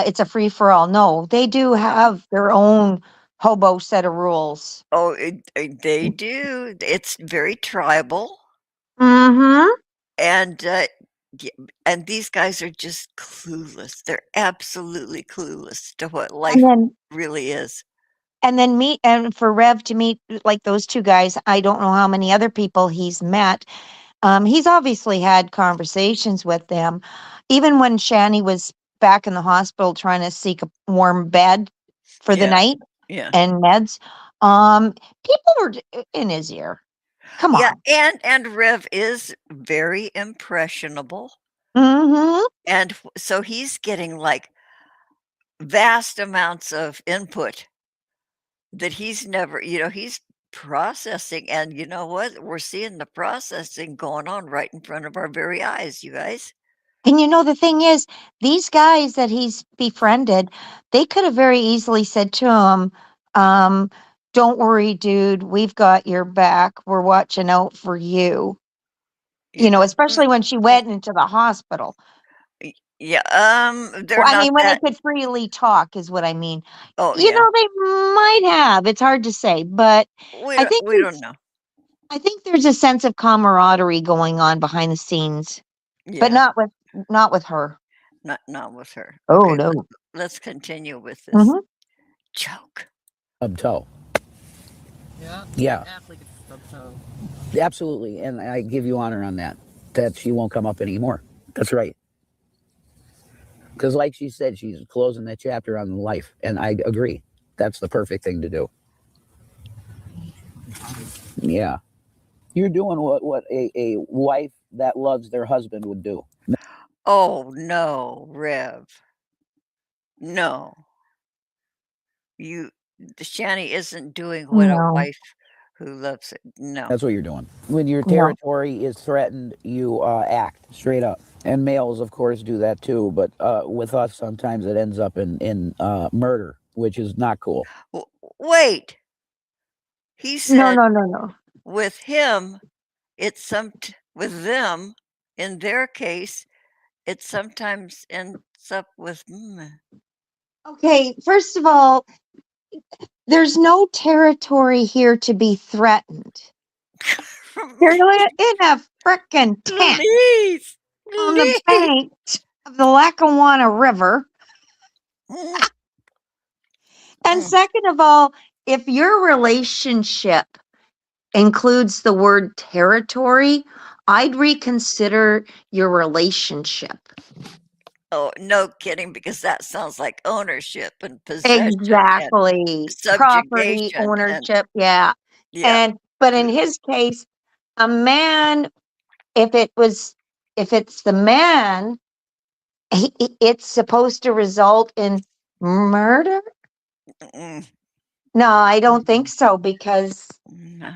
it's a free for all. No, they do have their own hobo set of rules. oh, they do. It's very tribal, Hmm. and, y and these guys are just clueless. They're absolutely clueless to what And life then really is. meet and for Rev to meet like those two guys, I don't know how many other people he's met. He's obviously had conversations with them. Even when Shanny was back in the hospital trying to seek a warm bed for the Yeah, night yeah. and meds, people were in his ear. Come Yeah, on. and Rev is very impressionable, Mhm. and so he's getting, like, vast amounts of input that he's never he's processing, and you know what? We're seeing the processing going on right in front of our very eyes, you guys. And the thing is, these guys that he's befriended, they could have very easily said to him, um, "Don't worry, dude. We've got your back. We're watching out for you." Yeah, Especially when she mm, went into the hospital. yeah, they're Well, I not mean, when they that. could freely talk is what I mean. Oh, yeah. They might have. It's hard to say, but I think We don't know. there's a sense of camaraderie going on behind the scenes, but Yeah, not with her. not with her. Oh Okay, no. let's continue with this Hmm. joke. Stub toe. Yeah. Yeah, Act like it's stubbed toe. absolutely. And I give you honor on that, that she won't come up anymore. That's right. Because, like she said, she's closing that chapter on life. And I agree. That's the perfect thing to do. Yeah. You're doing what a wife that loves their husband would do. Oh, no, Rev. No. You Shanny isn't doing what a No, wife who loves it. No. That's what you're doing. When your no. territory is threatened, you act straight up. And males, of course, do that too. But with us, sometimes it ends up in murder, which is not cool. W Wait. He No, said no, no, no. with him, with them, in their case, it sometimes ends up with Okay, first of all, there's no territory here to be threatened. You're in a frickin' tent Please, on the please. bank of the Lackawanna River. Mm, And mm. second of all, if your relationship includes the word territory, I'd reconsider your relationship. Oh, no kidding, because that sounds like ownership and possession and Exactly. Property subjugation and ownership, yeah. yeah. But in his case, a man, if it was if it's the man, it's supposed to result in murder? Mm, No, I don't think so because no.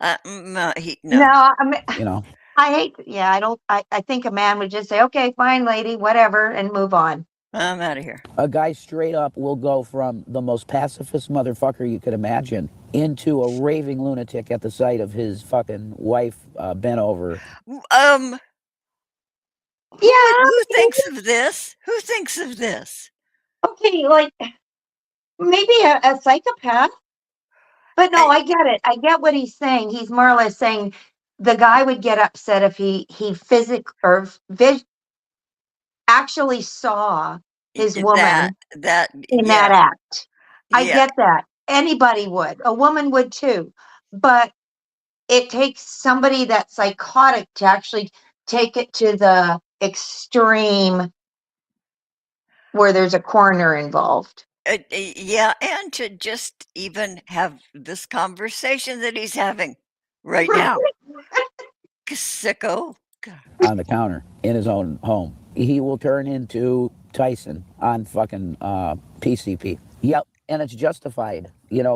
No, no, no. I mean, You know, I hate, yeah, I think a man would just say, okay, fine, lady, whatever, and move on. I'm out of here. A guy straight up will go from the most pacifist motherfucker you could imagine into a raving lunatic at the sight of his fucking wife bent over. Um, Yeah, who thinks of this? Who thinks of this? okay, like maybe a psychopath. But no, I- I get it. I get what he's saying. He's more or less saying the guy would get upset if he actually saw his woman in that Yeah, act. I yeah. get that. Anybody would. A woman would too. But it takes somebody that's psychotic to actually take it to the extreme where there's a coroner involved. Yeah, and to just even have this conversation that he's having right now. Sicko. On the counter in his own home. He will turn into Tyson on fucking PCP. Yep, and it's justified,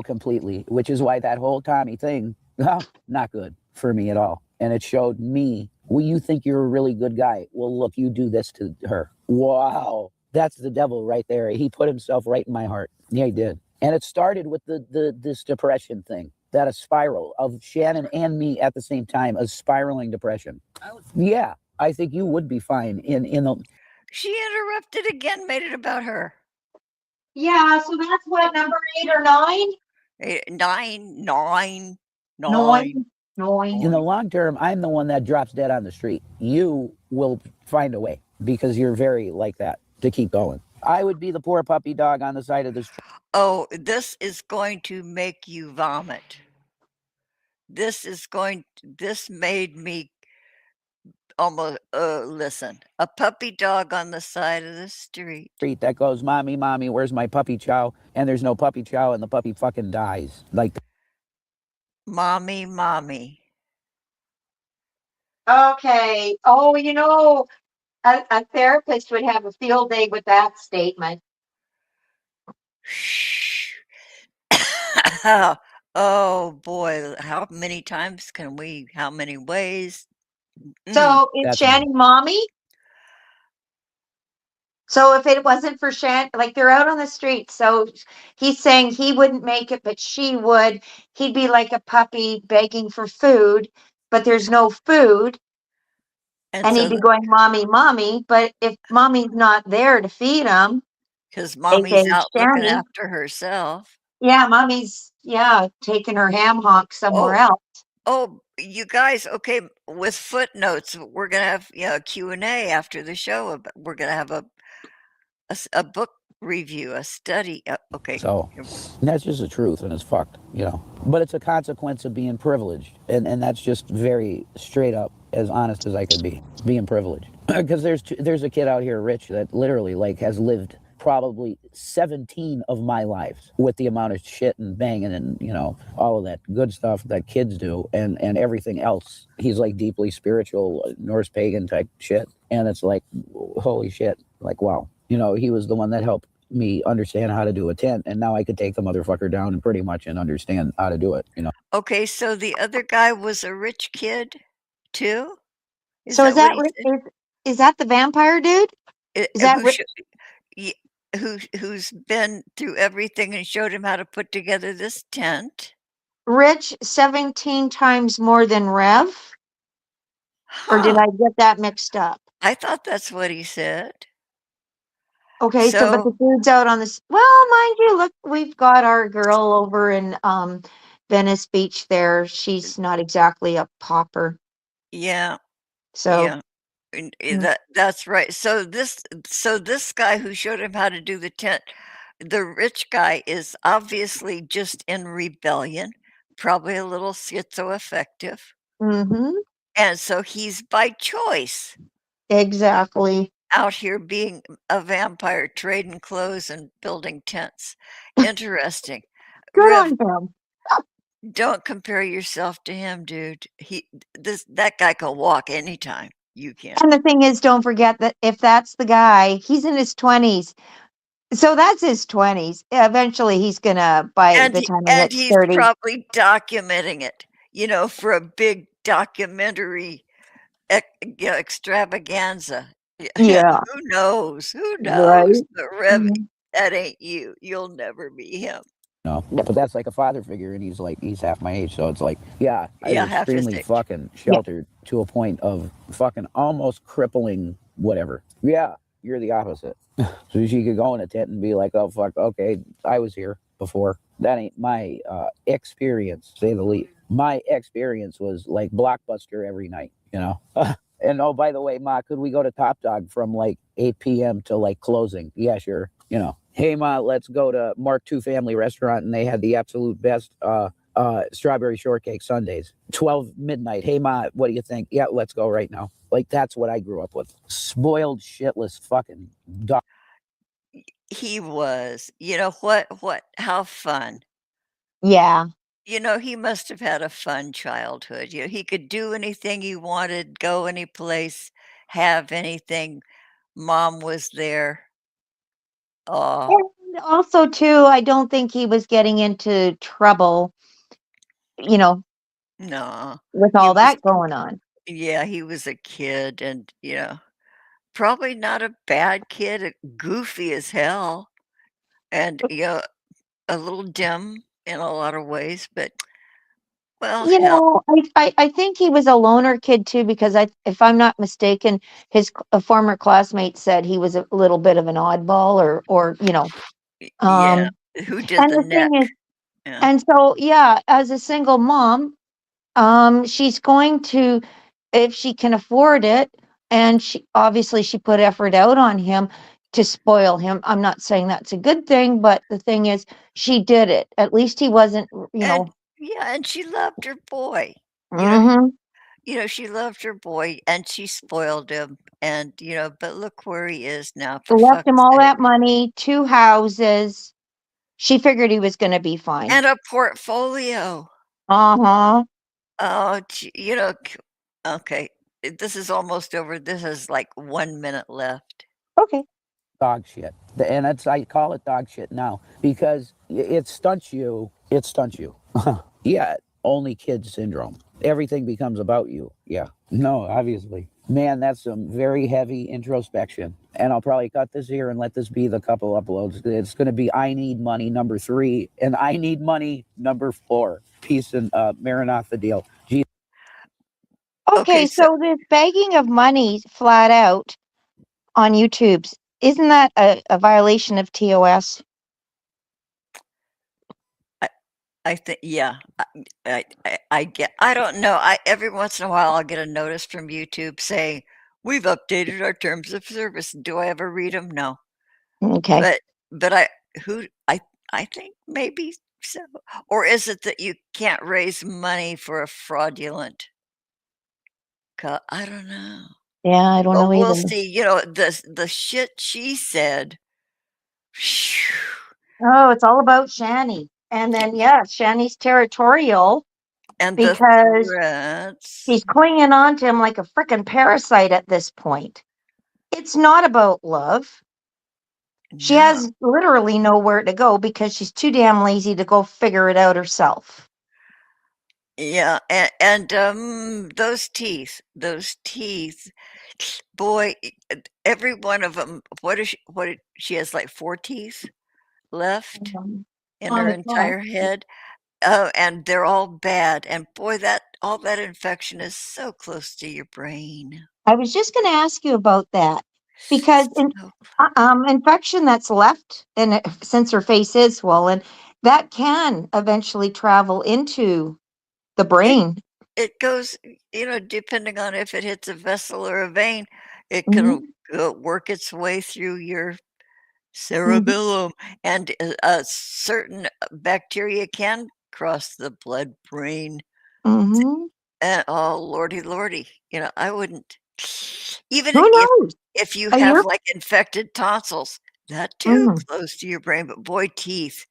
completely, which is why that whole Tommy thing, not good for me at all. And it showed me, well, you think you're a really good guy. Well, look, you do this to her. Wow, that's the devil right there. He put himself right in my heart. Yeah, he did. And it started with this depression thing. That a spiral of Shannon and me at the same time, a spiraling depression. Yeah, I think you would be fine in the. She interrupted again, made it about her. Yeah, so that's what, number 8 or 9? Nine. In the long term, I'm the one that drops dead on the street. You will find a way because you're very like that to keep going. I would be the poor puppy dog on the side of the street. Oh, this is going to make you vomit. This made me almost, listen, a puppy dog on the side of the street. That goes, mommy, mommy, where's my puppy chow? And there's no puppy chow, and the puppy fucking dies. Like, Mommy, mommy. Okay. Oh, a therapist would have a field day with that statement. Shh. Oh boy, how many times how many ways? So it's That's Shanny mommy. So if it wasn't for Shan, like they're out on the street, so he's saying he wouldn't make it, but she would. He'd be like a puppy begging for food, but there's no food, And and he'd so, be going, "Mommy, mommy." But if mommy's not there to feed him, because aka mommy's out looking Shanny, after herself. yeah, mommy's taking her ham hock somewhere Oh, else. oh, you guys, okay, with footnotes, we're gonna have, a Q&A after the show. We're gonna have a book review, a study. Okay. So that's just the truth, and it's fucked. But it's a consequence of being privileged, and that's just very straight up, as honest as I could be, being privileged. Because there's a kid out here, Rich, that literally has lived probably 17 of my lives with the amount of shit and banging and all of that good stuff that kids do and everything else. He's like deeply spiritual Norse pagan type shit, and it's like, holy shit, like, wow. He was the one that helped me understand how to do a tent, and now I could take the motherfucker down and pretty much understand how to do it. Okay, so the other guy was a rich kid too? So is What that he said? is that the vampire dude? Is that Who's been through everything and showed him how to put together this tent? Rich 17 times more than Rev? Or did Huh. I get that mixed up? I thought that's what he said. Okay, so but the dude's out on this. Well, mind you, look, we've got our girl over in Venice Beach there. She's not exactly a pauper. Yeah, So yeah. That's right. So this guy who showed him how to do the tent, the rich guy is obviously just in rebellion, probably a little schizoaffective. mhm, And so he's by choice exactly. out here being a vampire, trading clothes and building tents. Interesting. Good Rev, on him. don't compare yourself to him, dude. That guy can walk anytime. You can. And the thing is, don't forget that if that's the guy, he's in his 20s. So that's his 20s. Eventually, he's gonna, by the time he hits He's 30. probably documenting it, for a big documentary extravaganza. Yeah. Who knows? Who knows? Right. But Rev, Mhm. that ain't you. You'll never be him. No, but that's like a father figure, and he's half my age, so it's like, yeah, I was Yeah, half his extremely age. fucking Yeah. sheltered to a point of fucking almost crippling whatever. Yeah, you're the opposite. So she could go in a tent and be like, oh fuck, okay, I was here before. That ain't my experience, to say the least. My experience was like Blockbuster every night, you know. And oh, by the way, Ma, could we go to Top Dog from like 8 p.m. to like closing? Yeah, sure. You know, hey, Ma, let's go to Mark II Family Restaurant, and they had the absolute best strawberry shortcake sundaes. 12 midnight. Hey, Ma, what do you think? Yeah, let's go right now. Like, that's what I grew up with. Spoiled, shitless fucking dog. He was. How fun. Yeah. He must have had a fun childhood. He could do anything he wanted, go any place, have anything. Mom was there. Oh, And also, too, I don't think he was getting into trouble, you know, no. with He all was that going on. Yeah, he was a kid and, probably not a bad kid, goofy as hell and, a little dim in a lot of ways, but, well, You hell, know, I think he was a loner kid too, because if I'm not mistaken, a former classmate said he was a little bit of an oddball, or yeah. um, Who did and the the neck? thing is, Yeah. and so yeah, as a single mom, she's going to, if she can afford it, and she put effort out on him to spoil him. I'm not saying that's a good thing, but the thing is, she did it. At least he wasn't, And yeah, and she loved her boy. You know mhm. she loved her boy and she spoiled him and, but look where he is now, for Left him fuck's all sake. that money, 2 houses. She figured he was gonna be fine. And a portfolio. Uh-huh. Oh, okay, this is almost over. This is like 1 minute left. Okay. Dog shit. And I call it dog shit now because it stunts you. It stunts you. Yeah, only kid syndrome. Everything becomes about you. Yeah. No, obviously. Man, that's some very heavy introspection. And I'll probably cut this here and let this be the couple uploads. It's going to be I Need Money number 3 and I Need Money number 4. Peace and Maranatha deal. Jesus. Okay, Okay, so so this begging of money flat out on YouTube's, isn't that a violation of TOS? I I think, yeah, I don't know. Every once in a while, I'll get a notice from YouTube saying, "We've updated our terms of service." Do I ever read them? No. Okay. But but I who I think maybe so. Or is it that you can't raise money for a fraudulent I don't know. Yeah, I don't Well, know we'll either. see. The shit she said, phew, Oh, it's all about Shanny. And then, yeah, Shanny's territorial and the because threats. she's clinging on to him like a frickin' parasite at this point. It's not about love. She No. has literally nowhere to go because she's too damn lazy to go figure it out herself. Yeah, and those teeth, boy, every one of them. She has, like, 4 teeth left in On her the top. entire head. Oh, and they're all bad, and boy, that all that infection is so close to your brain. I was just going to ask you about that because So infection that's left, and since her face is swollen, that can eventually travel into the it brain. it goes, depending on if it hits a vessel or a vein, it can, Mhm, work its way through your mhm, cerebellum, and a certain bacteria can cross the blood-brain. mhm. And oh, lordy, lordy, I wouldn't even Who knows? if you A have, year. like, infected tonsils, that too Mhm. close to your brain, but boy, teeth,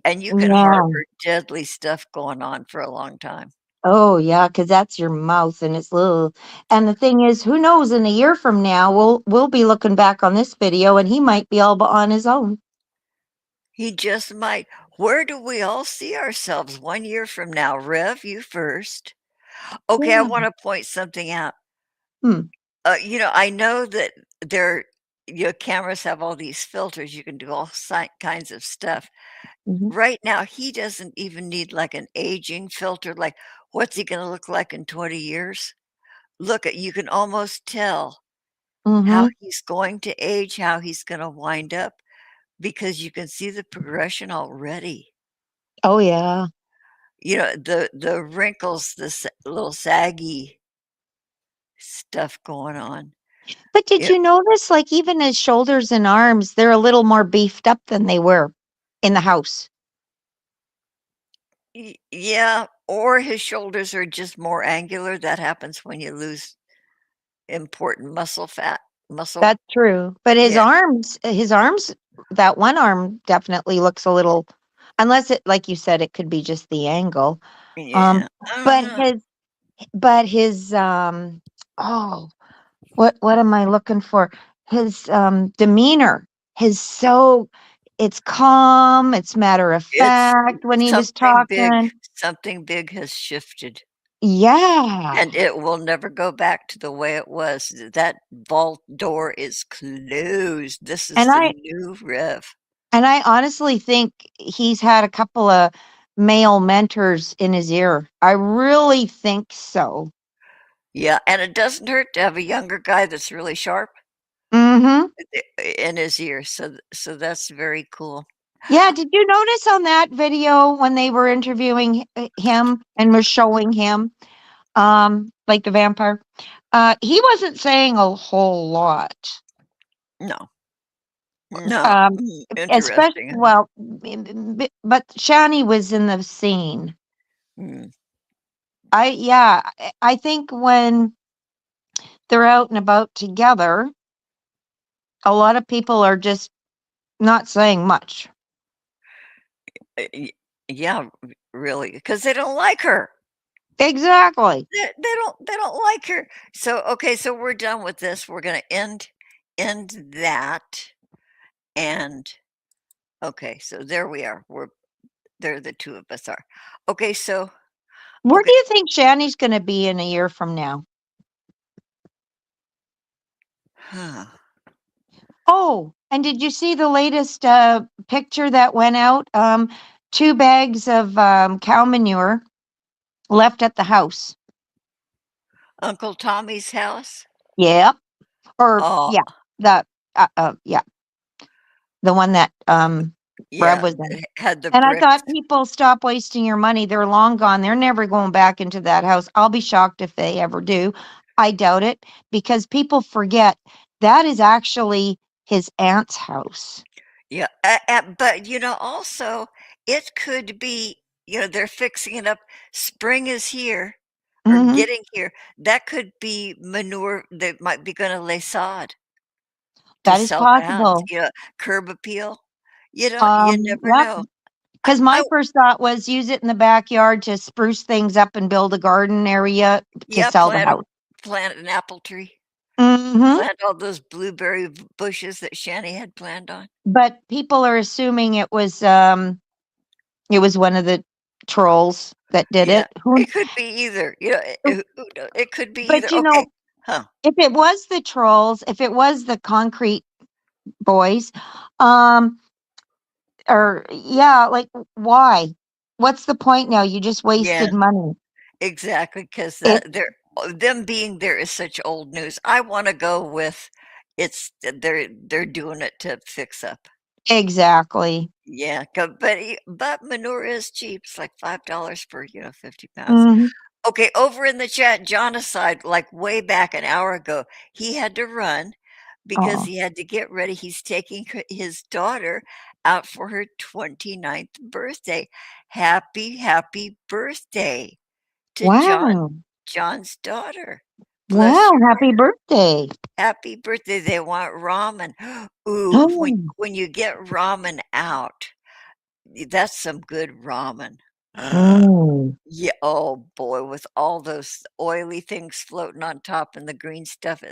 and you can Yeah. harbor deadly stuff going on for a long time. Oh, yeah, because that's your mouth and it's little. And the thing is, who knows? In a year from now, we'll be looking back on this video, and he might be all but on his own. He just might. Where do we all see ourselves 1 year from now? Rev, you first. Okay, I Yeah. wanna point something out. Hmm. I know that there cameras have all these filters, you can do all kinds of stuff. Mhm. Right now, he doesn't even need, like, an aging filter, like, what's he gonna look like in 20 years? Look at you can almost tell how Mhm. he's going to age, how he's gonna wind up, because you can see the progression already. Oh, yeah. The wrinkles, the little saggy stuff going on. But did Yeah, you notice, like, even his shoulders and arms, they're a little more beefed up than they were in the house? yeah, or his shoulders are just more angular. That happens when you lose important muscle fat. Muscle, That's true. But yeah, his arms, that one arm definitely looks a little, unless it, like you said, it could be just the angle. Um, yeah. I don't but know. his oh, what am I looking for? His demeanor, his so it's calm, it's matter of It's fact when he was talking. something big has shifted, Yeah. and it will never go back to the way it was. That vault door is closed. This is And the I new Rev. and I honestly think he's had a couple of male mentors in his ear. I really think so. Yeah, and it doesn't hurt to have a younger guy that's really sharp Mhm. in his ear, so that's very cool. Yeah, did you notice on that video when they were interviewing him and were showing him, like the vampire? He wasn't saying a whole lot. No, no, Um, especially, interesting, huh? well, but Shanny was in the scene. Mm. Yeah, I think when they're out and about together, a lot of people are just not saying much. Y yeah, really, because they don't like her. Exactly. They don't like her. So, okay, so we're done with this. We're gonna end that, and okay, so there we are. There the 2 of us are. Okay, so Where do okay. you think Shanny's going to be in a year from now? Huh. Oh, and did you see the latest picture that went out? 2 bags of cow manure left at the house. Uncle Tommy's house? Yep. Or Oh, yeah, the yeah, the one that Brad yeah, was in. it had the And I bricks. thought, people, stop wasting your money. They're long gone. They're never going back into that house. I'll be shocked if they ever do. I doubt it, because people forget that is actually his aunt's house. Yeah, but, also, it could be, they're fixing it up. Spring is here or Hmm. getting here. That could be manure that might be gonna lay sod to That is sell the house, possible. curb appeal. You never Yep. know. I Because my I first thought was use it in the backyard to spruce things up and build a garden area to yeah, sell the house. plant an apple tree. Hmm. Plant all those blueberry bushes that Shanny had planned on. But people are assuming it was one of the trolls that did Yeah, it. Who it could be either, who kno it could be either. But, Okay. Huh. if it was the trolls, if it was the concrete boys, um, or yeah, like, why? What's the point now? You just Yeah. wasted money. Exactly, 'cause It them being there is such old news. I wanna go with they're doing it to fix up. Exactly. Yeah, but manure is cheap. It's like $5 for, 50 pounds. Mhm. Okay, over in the chat, John aside, like, way back an hour ago, he had to run because Oh, he had to get ready. He's taking his daughter out for her 29th birthday. Happy, happy birthday to wow. John's daughter. Bless Wow, her happy birthday. happy birthday. They want ramen. Ooh, when Oh, when you get ramen out, that's some good ramen. mm, Yeah, oh boy, with all those oily things floating on top and the green stuff.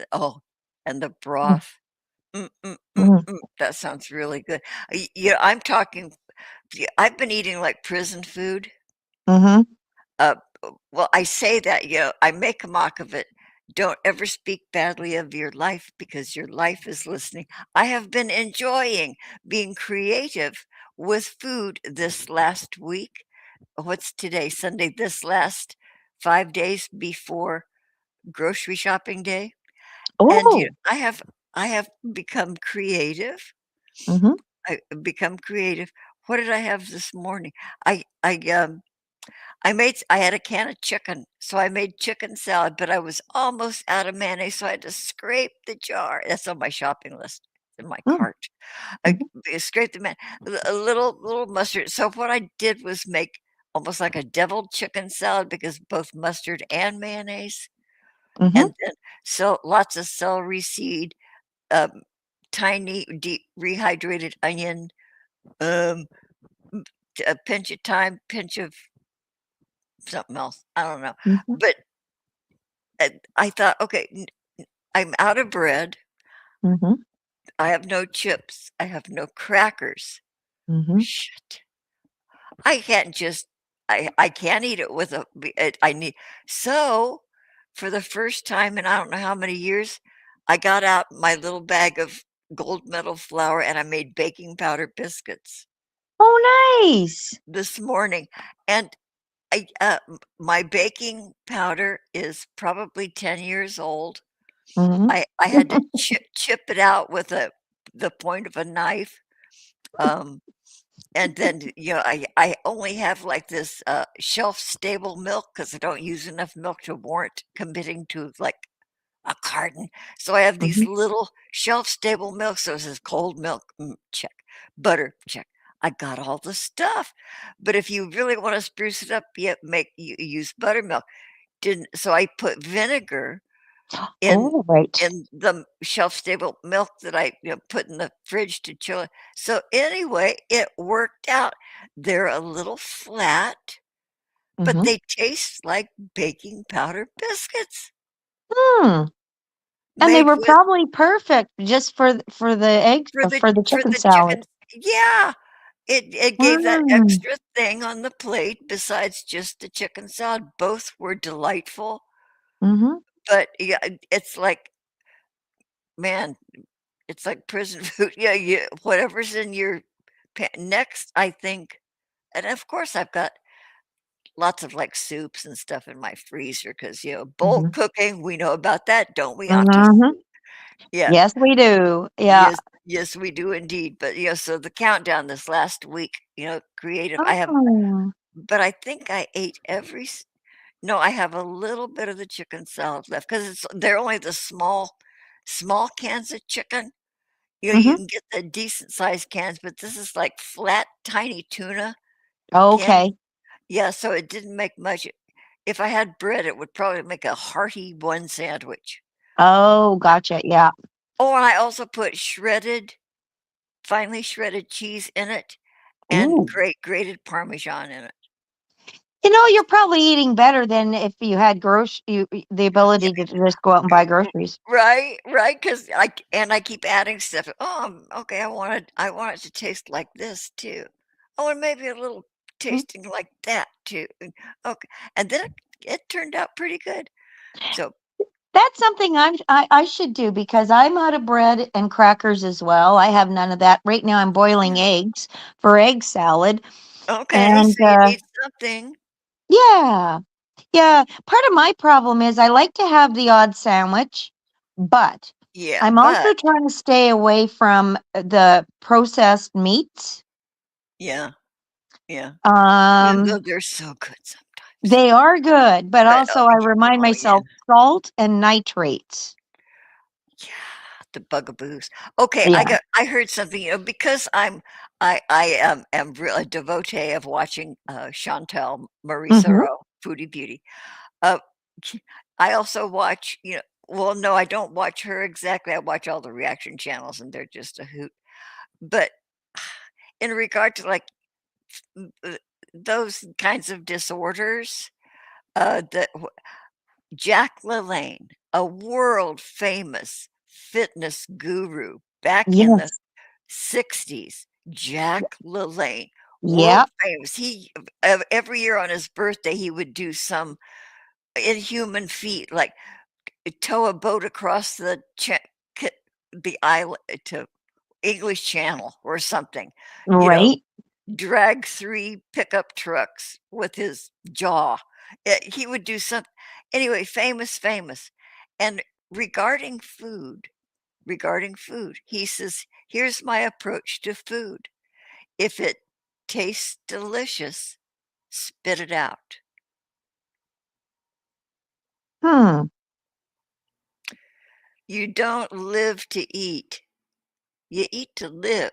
And the mm, broth. mm, That sounds really good. Yeah, I'm talking. Yeah, I've been eating like prison food. mhm. Uh, well, I say that, I make a mock of it. Don't ever speak badly of your life because your life is listening. I have been enjoying being creative with food this last week. What's today? Sunday, this last 5 days before grocery shopping day. And Oh. I have become creative. Mhm. Become creative. What did I have this morning? I I um I had a can of chicken, so I made chicken salad, but I was almost out of mayonnaise, so I had to scrape the jar. That's on my shopping list, in my Mm, cart. I mhm, scraped the a little mustard. So what I did was make almost like a deviled chicken salad because both mustard and mayonnaise, mhm, and then so lots of celery seed, um, tiny deep rehydrated onion, um, a pinch of thyme, pinch of something else. I don't know, mhm, but I thought, okay, I'm out of bread. mhm, I have no chips. I have no crackers. mhm. Shit. I can't just I can't eat it with I need so for the first time in I don't know how many years, I got out my little bag of gold medal flour and I made baking powder biscuits Oh, nice. this morning. And my baking powder is probably 10 years old. Mhm. I had to chip it out with the point of a knife, um, and then, I only have, like, this, shelf-stable milk because I don't use enough milk to warrant committing to, like, a carton, so I have these Mhm. little shelf-stable milk, so it says cold milk, check, butter, check. I got all the stuff, but if you really wanna spruce it up, you use buttermilk. Didn't so I put vinegar in Oh, right. the shelf-stable milk that I, put in the fridge to chill it. So, anyway, it worked out. They're a little flat, but Mhm. they taste like baking powder biscuits Hmm. And they made were with probably perfect just for the eggs for the for chicken the salad. chicken. Yeah, it gave that Mm. extra thing on the plate besides just the chicken salad. Both were delightful, Mhm. but, yeah, it's like, man, it's like prison food. Yeah, whatever's in your next, I think and of course, I've got lots of, like, soups and stuff in my freezer because bowl Mhm. cooking, we know about that, don't we, aunties? Mhm. Yeah. Yes, we do. Yeah. Yes, yes, we do indeed, but, so the countdown this last week, creative, Oh. but I think I ate every s no, I have a little bit of the chicken salad left because they're only the small cans of chicken. You Mhm. can get the decent sized cans, but this is like flat, tiny tuna can. Okay. Yeah, so it didn't make much. If I had bread, it would probably make a hearty one sandwich. Oh, gotcha. Yeah. Oh, and I also put finely shredded cheese in it and Ooh. grated Parmesan in it. You're probably eating better than if you had the Yeah, ability to just go out and buy groceries. right, right, 'cause I keep adding stuff. Oh, okay, I want it to taste like this too. Oh, and maybe a little Mm. tasting like that too. Okay, and then it turned out pretty good. So, That's something I should do because I'm out of bread and crackers as well. I have none of that. Right now I'm boiling eggs for egg salad. okay, And so you need something. yeah. Yeah, part of my problem is I like to have the odd sandwich, but Yeah, I'm but also trying to stay away from the processed meats. yeah, yeah. Even though Um, they're so good sometimes. they are good, but But, also I remind oh, yeah. myself salt and nitrates. Yeah, the bugaboos. Okay, Yeah. I heard something, because am real a devotee of watching, Chantel Marie Mhm. Sorrow, Foodie Beauty. Uh, I also watch, well, no, I don't watch her exactly, I watch all the reaction channels, and they're just a hoot. But in regard to, like, those kinds of disorders, that Jack LaLanne, a world famous fitness guru back in the Yes. '60s, Jack LaLanne Yeah. world famous. He every year on his birthday, he would do some inhuman feat, like tow a boat across the island to English Channel or something, you know, Right. drag 3 pickup trucks with his jaw. He would do some anyway, famous. And regarding food, he says, "Here's my approach to food. If it tastes delicious, spit it out." Hmm. You don't live to eat. You eat to live.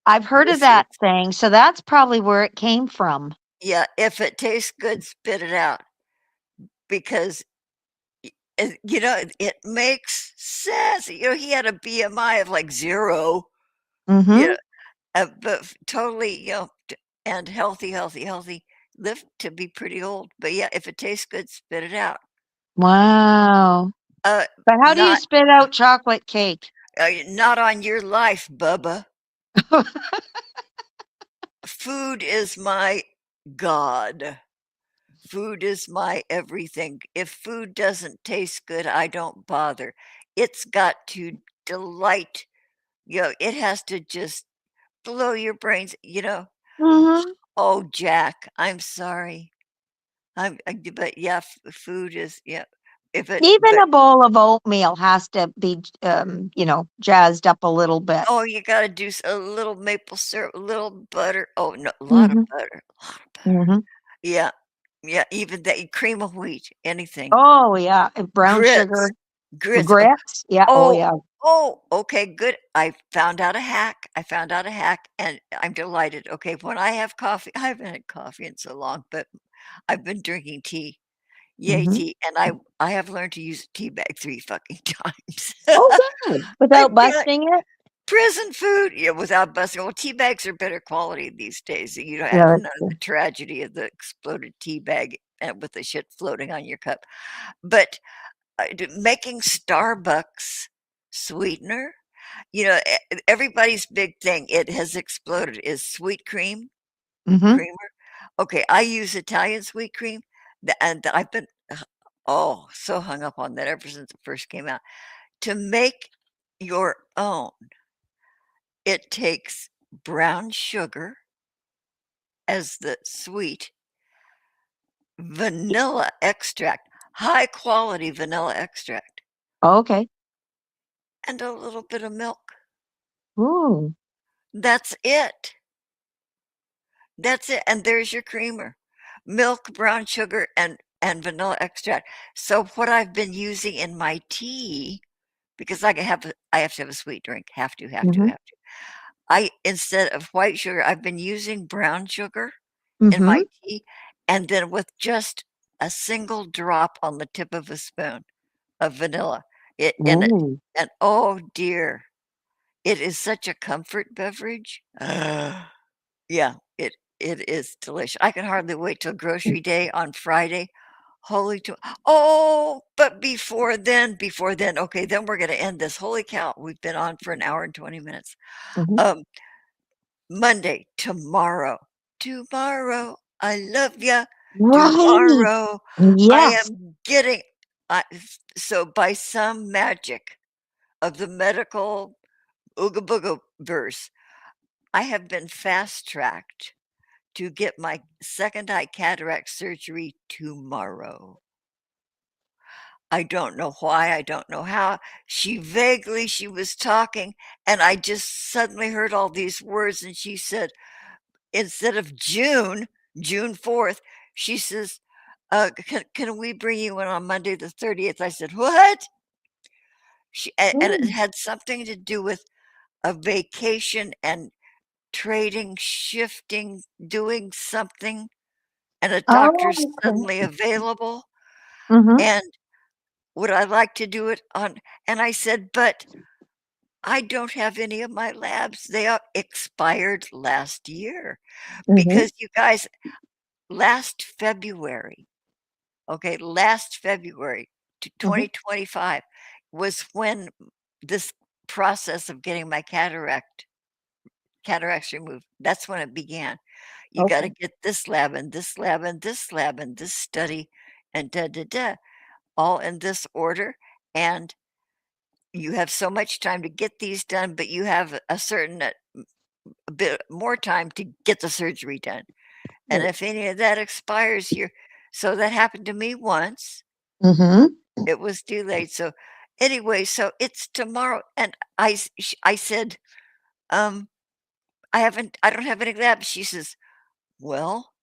I've heard of This is that saying, so that's probably where it came from. yeah, if it tastes good, spit it out because it makes sense. He had a BMI of like 0, you Mhm. know, but totally, and healthy, lived to be pretty old. But yeah, if it tastes good, spit it out. Wow. Uh, But how do you not spit out chocolate cake? not on your life, Bubba. Food is my god. Food is my everything. If food doesn't taste good, I don't bother. It's got to delight. It has to just blow your brains. Mhm. Oh, Jack, I'm sorry. But yeah, food is, yeah. Even But a bowl of oatmeal has to be, jazzed up a little bit. oh, you got to do a little maple syrup, a little butter. Oh, no, a lot of Mhm. butter, a lot of butter. Mhm. Yeah, yeah. Even that cream of wheat, anything. Oh, yeah, and brown Grits, sugar, grits. grits. Yeah, oh, Oh, yeah. okay, good. I found out a hack, and I'm delighted. Okay, when I have coffee, I haven't had coffee in so long, but I've been drinking tea. Yay, Mhm. tea. And I have learned to use a tea bag 3 fucking times. Oh, good. I Without can't busting it? prison food, yeah, without busting. Well, tea bags are better quality these days. You don't have Yeah, none that's of the true. tragedy of the exploded tea bag with the shit floating on your cup. But making Starbucks sweetener, everybody's big thing, it has exploded, is sweet Mhm. creamer. Okay, I use Italian sweet cream, and I've been, so hung up on that ever since it first came out. To make your own, it takes brown sugar as the sweet, vanilla extract, high quality vanilla extract, Okay. and a little bit of milk. Ooh. That's it. That's it, and there's your creamer. Milk, brown sugar, and vanilla extract. So what I've been using in my tea, because I have to have a sweet drink, have to, have to, Mhm. have to. Instead of white sugar, I've been using brown sugar in my Mhm. tea, and then with just a single drop on the tip of a spoon of vanilla in it. Ooh. And oh dear, it is such a comfort beverage. Yeah, it is delicious. I can hardly wait till grocery day on Friday. Holy to Oh, but before then, okay, then we're gonna end this. Holy cow, we've been on for an hour and 20 minutes. Mhm. Um, Monday, tomorrow, I love ya. Right. Tomorrow, I Yes. am getting I so by some magic of the medical ooga booga verse, I have been fast-tracked to get my second eye cataract surgery tomorrow. I don't know why, I don't know how. She was talking, and I just suddenly heard all these words, and she said, instead of June 4th, she says, can we bring you in on Monday the 30th?" I said, "What?" And it Mm. had something to do with a vacation and trading, shifting, doing something, and a Oh, doctor's okay. suddenly available, Mhm. and would I like to do it on and I said, "But I don't have any of my labs. They are expired last year." Mhm. Because you guys, last February, okay, last February to Mhm. 2025 was when this process of getting my cataracts removed, that's when it began. You got to Okay. get this lab and this lab and this lab and this study and da da da, all in this order. And you have so much time to get these done, but you have a certain a bit more time to get the surgery done. And Right. if any of that expires, you're so that happened to me once. Mhm. It was too late. So anyway, so it's tomorrow, and I said, um, I don't have any labs. She says, "Well,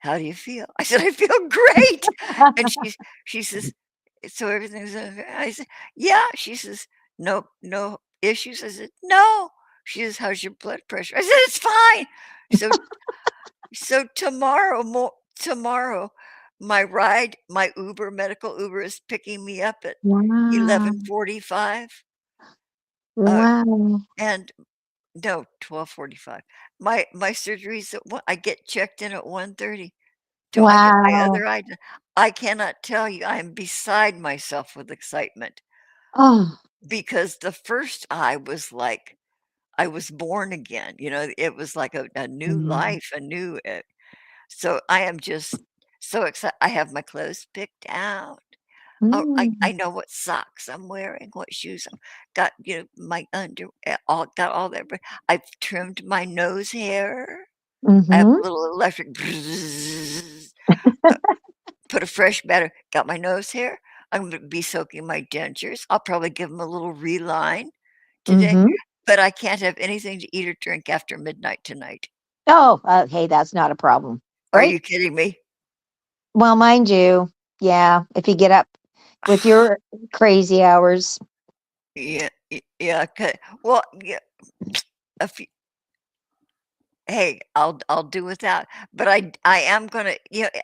how do you feel?" I said, "I feel great." And she says, "So everything's okay?" I said, "Yeah." She says, "No issues?" I said, "No." She says, "How's your blood pressure?" I said, "It's fine." So tomorrow, my medical Uber is picking me up at Wow. 11:45, uh, Wow. and no, 12:45. My surgery's at one I get checked in at 1:30 till I get my Wow. other eye done. I cannot tell you, I am beside myself with excitement Oh. because the first eye was like I was born again, it was like a new Mhm. life, a new, so I am just so excited. I have my clothes picked out. Oh, I Mm. know what socks I'm wearing, what shoes I'm got, my all got all that. I've trimmed my nose hair. I have Mhm. a little electric put a fresh batter, got my nose hair. I'm gonna be soaking my dentures. I'll probably give them a little reline today, Mhm. but I can't have anything to eat or drink after midnight tonight. Oh, hey, that's not a problem, Are right? you kidding me? Well, mind you, yeah, if you get up with your crazy hours. Yeah, yeah, well, yeah, if you hey, I'll do without, but I am gonna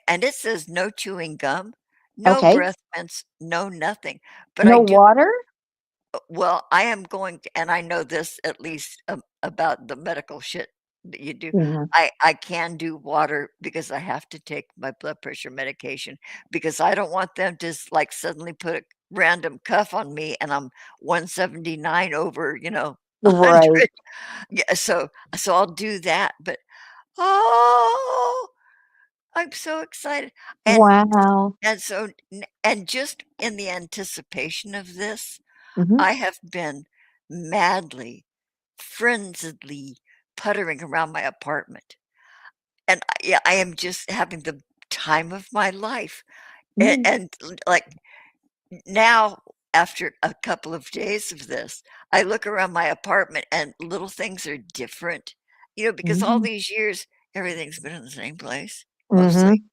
and it says no chewing gum, no Okay. breath mints, no nothing, but I No do water? well, I am going to and I know this at least, about the medical shit that you do. Mhm. I can do water because I have to take my blood pressure medication because I don't want them to like suddenly put a random cuff on me and I'm 179 over, 100. Right. Yeah, so I'll do that, but oh, I'm so excited. And Wow. and so and just in the anticipation of this, Mhm. I have been madly, frenziedly puttering around my apartment. And yeah, I am just having the time of my life. Mm. And like now, after a couple of days of this, I look around my apartment and little things are different, because all Mhm. these years, everything's been in the same place mostly. Mhm.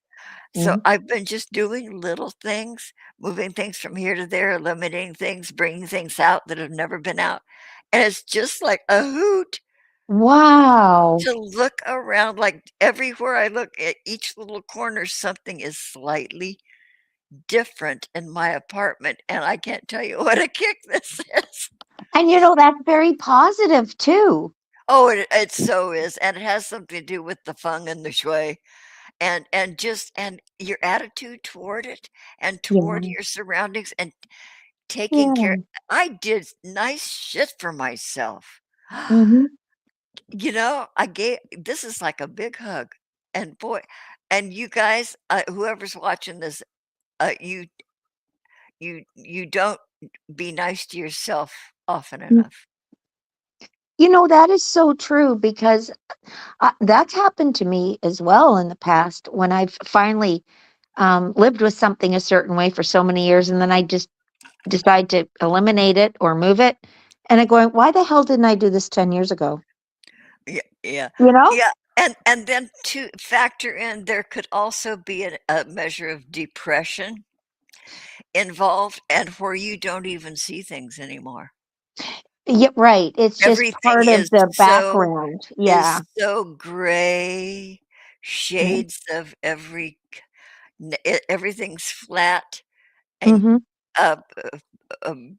So Mhm. I've been just doing little things, moving things from here to there, eliminating things, bringing things out that have never been out. And it's just like a hoot Wow. to look around, like everywhere I look at each little corner, something is slightly different in my apartment. And I can't tell you what a kick this is. And that's very positive too. Oh, it so is. And it has something to do with the feng and the shui. And your attitude toward it and toward Yeah. your surroundings and taking care. Yeah. I did nice shit for myself. Mhm. I gave this is like a big hug. And boy, and you guys, whoever's watching this, you don't be nice to yourself often Mm. enough. That is so true because that's happened to me as well in the past when I've finally lived with something a certain way for so many years, and then I just decide to eliminate it or move it. And I'm going, why the hell didn't I do this 10 years ago? Yeah, yeah, You know? yeah. And then to factor in, there could also be a measure of depression involved, and where you don't even see things anymore. Yeah, right. It's just Everything part of the background. is Yeah. so gray, Yeah. shades of everything's flat, and Hmm. uh,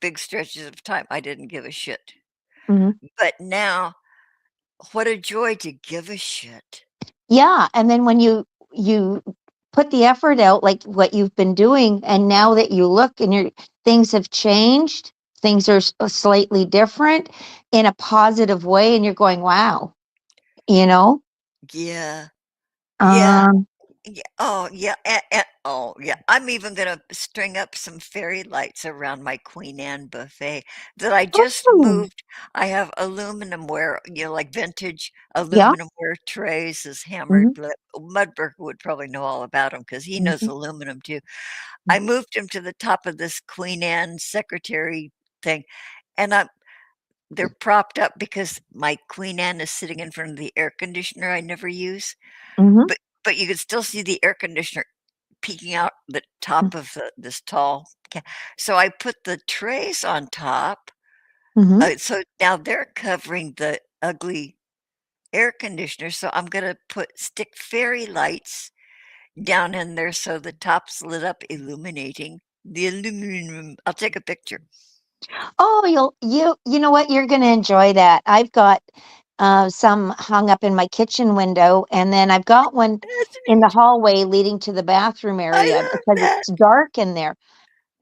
big stretches of time, I didn't give a shit. Hmm. But now, what a joy to give a shit. Yeah. And then when you put the effort out, like what you've been doing, and now that you look and your things have changed, things are slightly different in a positive way, and you're going, wow, you know? Yeah. Yeah. Um, Yeah. Oh, yeah. Oh, yeah. I'm even gonna string up some fairy lights around my Queen Anne buffet that I just oh, moved. I have aluminum ware, like vintage yeah. aluminum ware trays, this hammered Hmm. Mudburger would probably know all about them because he knows Hmm. aluminum too. I moved him to the top of this Queen Anne secretary thing, and they're propped up because my Queen Anne is sitting in front of the air conditioner I never use. Hmm. But you could still see the air conditioner peeking out the top of this tall so I put the trays on top, Hmm. so now they're covering the ugly air conditioner, so I'm gonna stick fairy lights down in there so the top's lit up, illuminating the aluminum. I'll take a picture. Oh, you know what? You're going to enjoy that. I've got some hung up in my kitchen window, and then I've got one That's in the neat. hallway leading to the bathroom I area love because that. it's dark in there.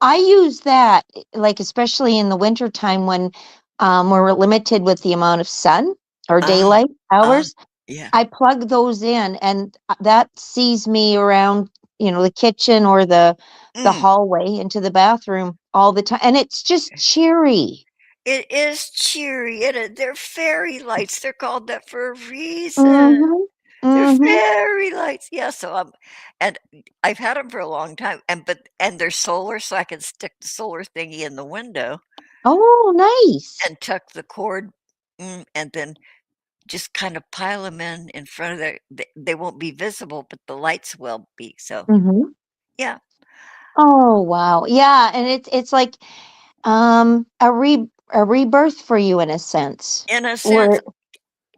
I use that, like, especially in the winter time when we're limited with the amount of sun or Uh, daylight uh, hours. yeah. I plug those in, and that sees me around, the kitchen or the Mm. hallway into the bathroom all the time, and it's just cheery. It is cheery, they're fairy lights. They're called that for a reason. Mhm. They're Mhm. fairy lights. Yeah, so, and I've had them for a long time, and they're solar, so I can stick the solar thingy in the window Oh, nice. and tuck the cord, and then just kind of pile them in front of they won't be visible, but the lights will be, so, Mhm. yeah, Oh, wow. Yeah, and it's like a rebirth for you in a sense. in a sense.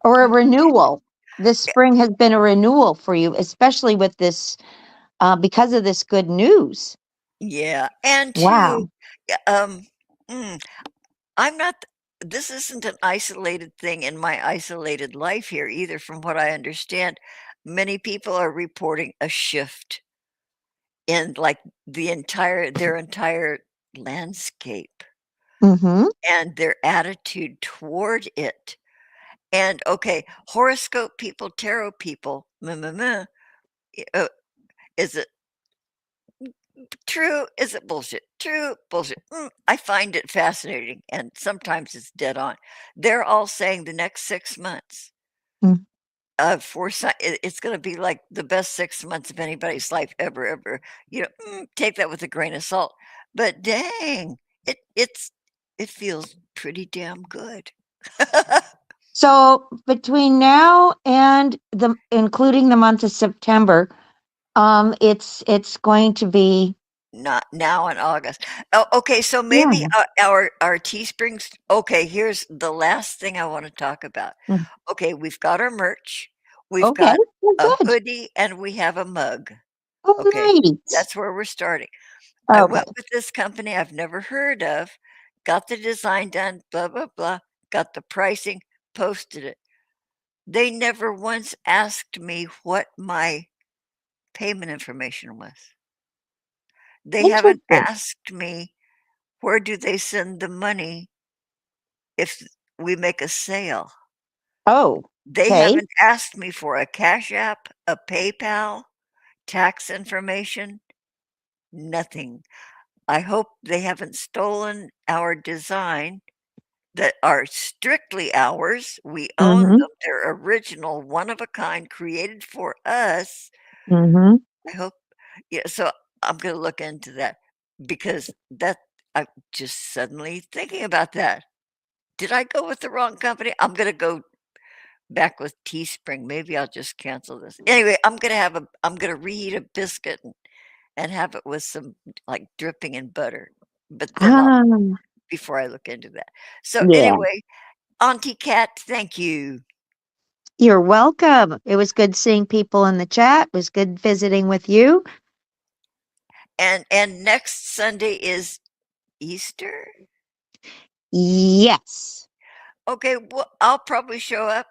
Or a Mm, renewal. This spring has been a renewal for you, especially with this because of this good news. yeah, and 2, Wow. yeah, mm, I'm not this isn't an isolated thing in my isolated life here either, from what I understand. Many people are reporting a shift in, like, their entire landscape Mhm. and their attitude toward it. And, okay, horoscope people, tarot people, meh, meh, meh, uh, is it true? Is it bullshit? True, bullshit. I find it fascinating, and sometimes it's dead on. They're all saying the next 6 months, Mm. it's gonna be like the best 6 months of anybody's life ever, ever. Take that with a grain of salt. But dang, it feels pretty damn good. So between now and the including the month of September, it's going to be Not now in August. Oh, okay, so maybe, yeah. our Teesprings okay, here's the last thing I wanna talk about. Mm. Okay, we've got our merch, we've Okay. got Well, a good. hoodie, and we have a mug. Okay, Oh, nice. that's where we're starting. I Okay. went with this company I've never heard of, got the design done, blah, blah, blah, got the pricing, posted it. They never once asked me what my payment information was. They haven't Interesting. asked me where do they send the money if we make a sale. Oh, They okay. haven't asked me for a Cash App, a PayPal, tax information, nothing. I hope they haven't stolen our design that are strictly ours. We own Mhm. them. They're original, one of a kind, created for us. Mhm. I hope yeah, so I'm gonna look into that because I'm just suddenly thinking about that. Did I go with the wrong company? I'm gonna go back with Teespring. Maybe I'll just cancel this. Anyway, I'm gonna reheat a biscuit and have it with some, like, dripping in butter, but then I'll Ah, before I look into that. So, yeah. anyway, Auntie Cat, thank you. You're welcome. It was good seeing people in the chat. It was good visiting with you. And next Sunday is Easter? Yes. Okay, well, I'll probably show up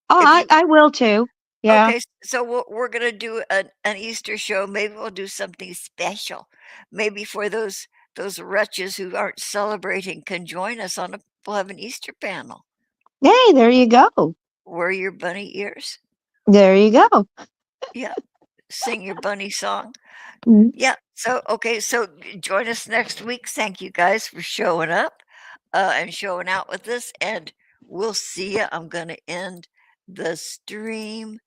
Oh, if you I will too. Yeah. okay, so we're gonna do an Easter show. Maybe we'll do something special. Maybe for those wretches who aren't celebrating can join us we'll have an Easter panel. Hey, there you go. Wear your bunny ears. There you go. Yeah. Sing your bunny song. Mm. Yeah. So, okay. So join us next week. Thank you guys for showing up and showing out with us. And we'll see you. I'm going to end the stream